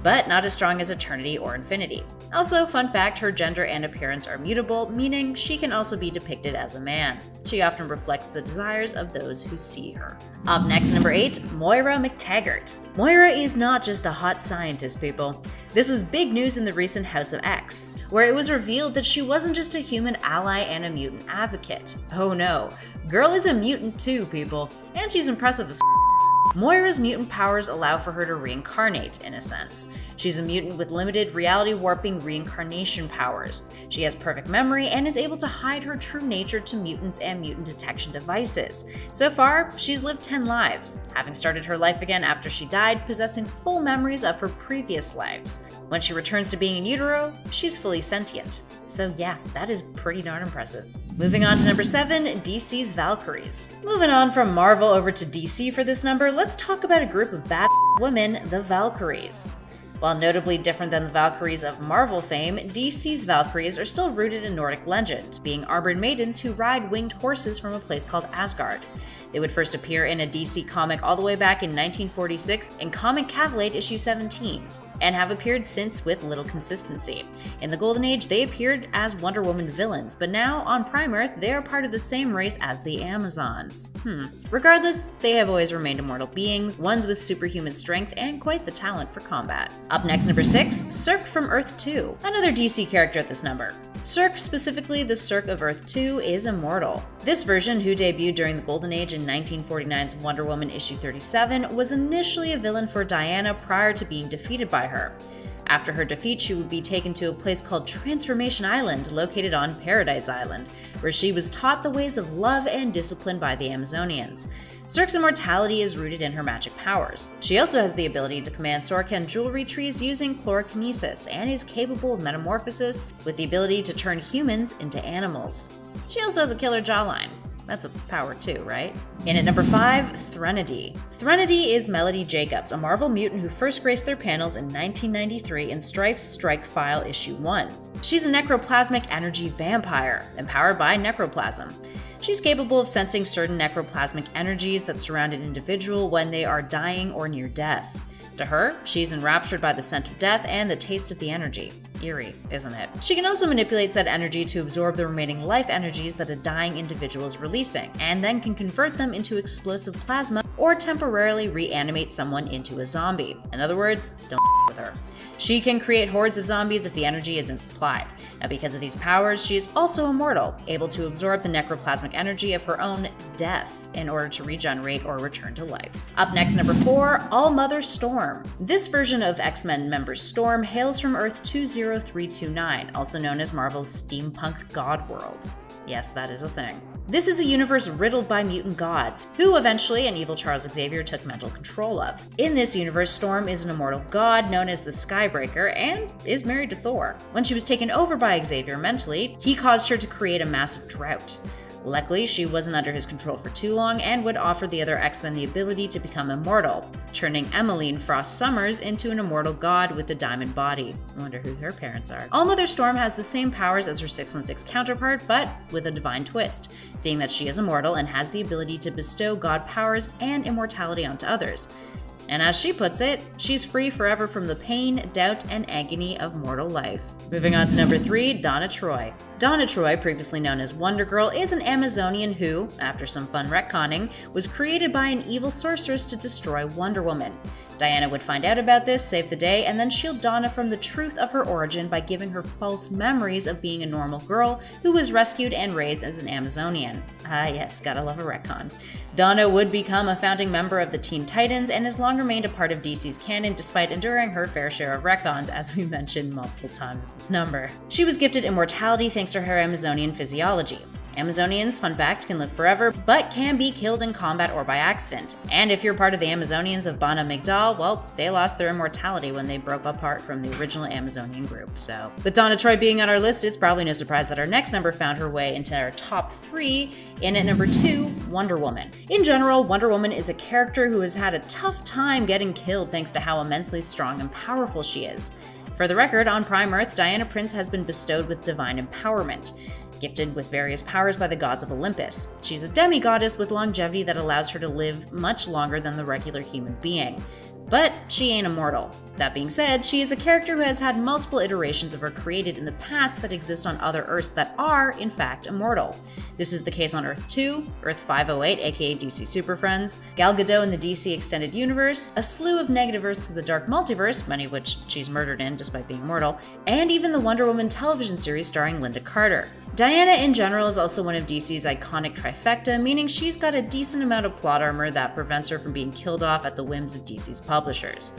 but not as strong as Eternity or Infinity. Also, fun fact, her gender and appearance are mutable, meaning she can also be depicted as a man. She often reflects the desires of those who see her. Up next, number 8, Moira McTaggart. Moira is not just a hot scientist, people. This was big news in the recent House of X, where it was revealed that she wasn't just a human ally and a mutant advocate. Oh no, girl is a mutant too, people, and she's impressive as Moira's mutant powers allow for her to reincarnate, in a sense. She's a mutant with limited reality warping reincarnation powers. She has perfect memory and is able to hide her true nature to mutants and mutant detection devices. So far, she's lived 10 lives, having started her life again after she died, possessing full memories of her previous lives. When she returns to being in utero, she's fully sentient. So yeah, that is pretty darn impressive. Moving on to number 7, DC's Valkyries. Moving on from Marvel over to DC for this number, let's talk about a group of bad women, the Valkyries. While notably different than the Valkyries of Marvel fame, DC's Valkyries are still rooted in Nordic legend, being armored maidens who ride winged horses from a place called Asgard. They would first appear in a DC comic all the way back in 1946 in Comic Cavalade issue 17. And have appeared since with little consistency. In the Golden Age, they appeared as Wonder Woman villains, but now on Prime Earth, they are part of the same race as the Amazons. Regardless, they have always remained immortal beings, ones with superhuman strength and quite the talent for combat. Up next, number 6, Cirque from Earth 2. Another DC character at this number. Cirque, specifically the Cirque of Earth 2, is immortal. This version, who debuted during the Golden Age in 1949's Wonder Woman issue 37, was initially a villain for Diana prior to being defeated by her. After her defeat, she would be taken to a place called Transformation Island, located on Paradise Island, where she was taught the ways of love and discipline by the Amazonians. Cirque's immortality is rooted in her magic powers. She also has the ability to command Sorkan jewelry trees using chlorokinesis, and is capable of metamorphosis with the ability to turn humans into animals. She also has a killer jawline. That's a power too, right? In at number 5, Threnody. Threnody is Melody Jacobs, a Marvel mutant who first graced their panels in 1993 in Strife's Strike File issue 1. She's a necroplasmic energy vampire, empowered by necroplasm. She's capable of sensing certain necroplasmic energies that surround an individual when they are dying or near death. To her, she's enraptured by the scent of death and the taste of the energy. Eerie, isn't it? She can also manipulate said energy to absorb the remaining life energies that a dying individual is releasing, and then can convert them into explosive plasma or temporarily reanimate someone into a zombie. In other words, don't with her. She can create hordes of zombies if the energy is in supply. Now, because of these powers, she is also immortal, able to absorb the necroplasmic energy of her own death in order to regenerate or return to life. Up next, number 4, All-Mother Storm. This version of X-Men member Storm hails from Earth 20329, also known as Marvel's steampunk god world. Yes, that is a thing. This is a universe riddled by mutant gods, who eventually an evil Charles Xavier took mental control of. In this universe, Storm is an immortal god known as the Skybreaker and is married to Thor. When she was taken over by Xavier mentally, he caused her to create a massive drought. Luckily, she wasn't under his control for too long and would offer the other X-Men the ability to become immortal, turning Emmeline Frost Summers into an immortal god with a diamond body. I wonder who her parents are. All-Mother Storm has the same powers as her 616 counterpart, but with a divine twist, seeing that she is immortal and has the ability to bestow god powers and immortality onto others. And as she puts it, she's free forever from the pain, doubt, and agony of mortal life. Moving on to number 3, Donna Troy. Donna Troy, previously known as Wonder Girl, is an Amazonian who, after some fun retconning, was created by an evil sorceress to destroy Wonder Woman. Diana would find out about this, save the day, and then shield Donna from the truth of her origin by giving her false memories of being a normal girl who was rescued and raised as an Amazonian. Ah yes, gotta love a retcon. Donna would become a founding member of the Teen Titans and has long remained a part of DC's canon despite enduring her fair share of retcons, as we mentioned multiple times at this number. She was gifted immortality thanks to her Amazonian physiology. Amazonians, fun fact, can live forever, but can be killed in combat or by accident. And if you're part of the Amazonians of Bana Migdal, well, they lost their immortality when they broke apart from the original Amazonian group, so. With Donna Troy being on our list, it's probably no surprise that our next number found her way into our top 3, and at number 2, Wonder Woman. In general, Wonder Woman is a character who has had a tough time getting killed thanks to how immensely strong and powerful she is. For the record, on Prime Earth, Diana Prince has been bestowed with divine empowerment, gifted with various powers by the gods of Olympus. She's a demigoddess with longevity that allows her to live much longer than the regular human being. But she ain't immortal. That being said, she is a character who has had multiple iterations of her created in the past that exist on other Earths that are, in fact, immortal. This is the case on Earth 2, Earth 508, aka DC Super Friends, Gal Gadot in the DC Extended Universe, a slew of negative Earths for the Dark Multiverse, many of which she's murdered in despite being immortal, and even the Wonder Woman television series starring Linda Carter. Diana in general is also one of DC's iconic trifecta, meaning she's got a decent amount of plot armor that prevents her from being killed off at the whims of DC's publishers.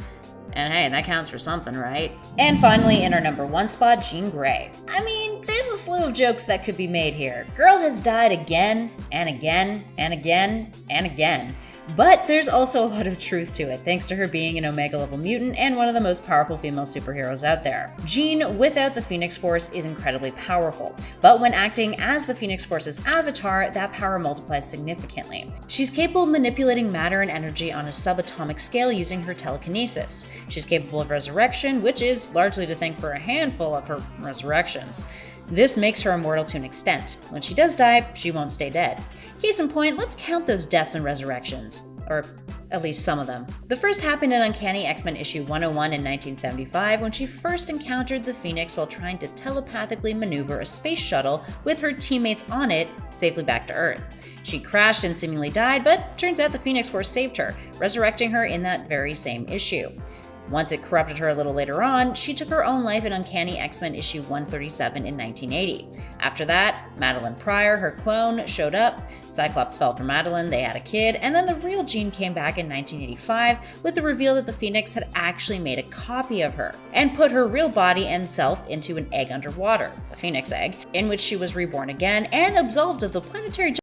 And hey, that counts for something, right? And finally, in our number 1 spot, Jean Grey. I mean, there's a slew of jokes that could be made here. Girl has died again, and again, and again, and again. But there's also a lot of truth to it, thanks to her being an Omega-level mutant and one of the most powerful female superheroes out there. Jean, without the Phoenix Force, is incredibly powerful, but when acting as the Phoenix Force's avatar, that power multiplies significantly. She's capable of manipulating matter and energy on a subatomic scale using her telekinesis. She's capable of resurrection, which is largely to thank for a handful of her resurrections. This makes her immortal to an extent. When she does die, she won't stay dead. Case in point, let's count those deaths and resurrections. Or at least some of them. The first happened in Uncanny X-Men issue 101 in 1975 when she first encountered the Phoenix while trying to telepathically maneuver a space shuttle with her teammates on it safely back to Earth. She crashed and seemingly died, but turns out the Phoenix Force saved her, resurrecting her in that very same issue. Once it corrupted her a little later on, she took her own life in Uncanny X-Men issue 137 in 1980. After that, Madeline Pryor, her clone, showed up, Cyclops fell for Madeline, they had a kid, and then the real Jean came back in 1985 with the reveal that the Phoenix had actually made a copy of her, and put her real body and self into an egg underwater, a Phoenix egg, in which she was reborn again and absolved of the planetary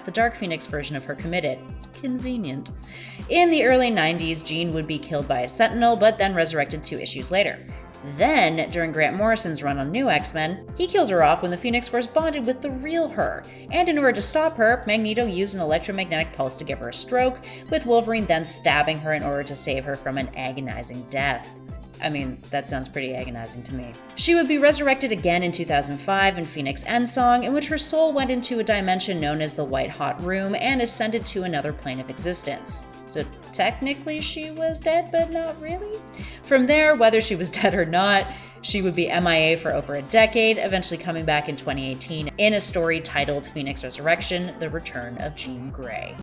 the Dark Phoenix version of her committed. Convenient. In the early 90s, Jean would be killed by a Sentinel, but then resurrected 2 issues later. Then, during Grant Morrison's run on New X-Men, he killed her off when the Phoenix Force bonded with the real her, and in order to stop her, Magneto used an electromagnetic pulse to give her a stroke, with Wolverine then stabbing her in order to save her from an agonizing death. I mean, that sounds pretty agonizing to me. She would be resurrected again in 2005 in Phoenix Endsong, in which her soul went into a dimension known as the White Hot Room and ascended to another plane of existence. So technically she was dead, but not really. From there, whether she was dead or not, she would be MIA for over a decade, eventually coming back in 2018 in a story titled Phoenix Resurrection: The Return of Jean Grey.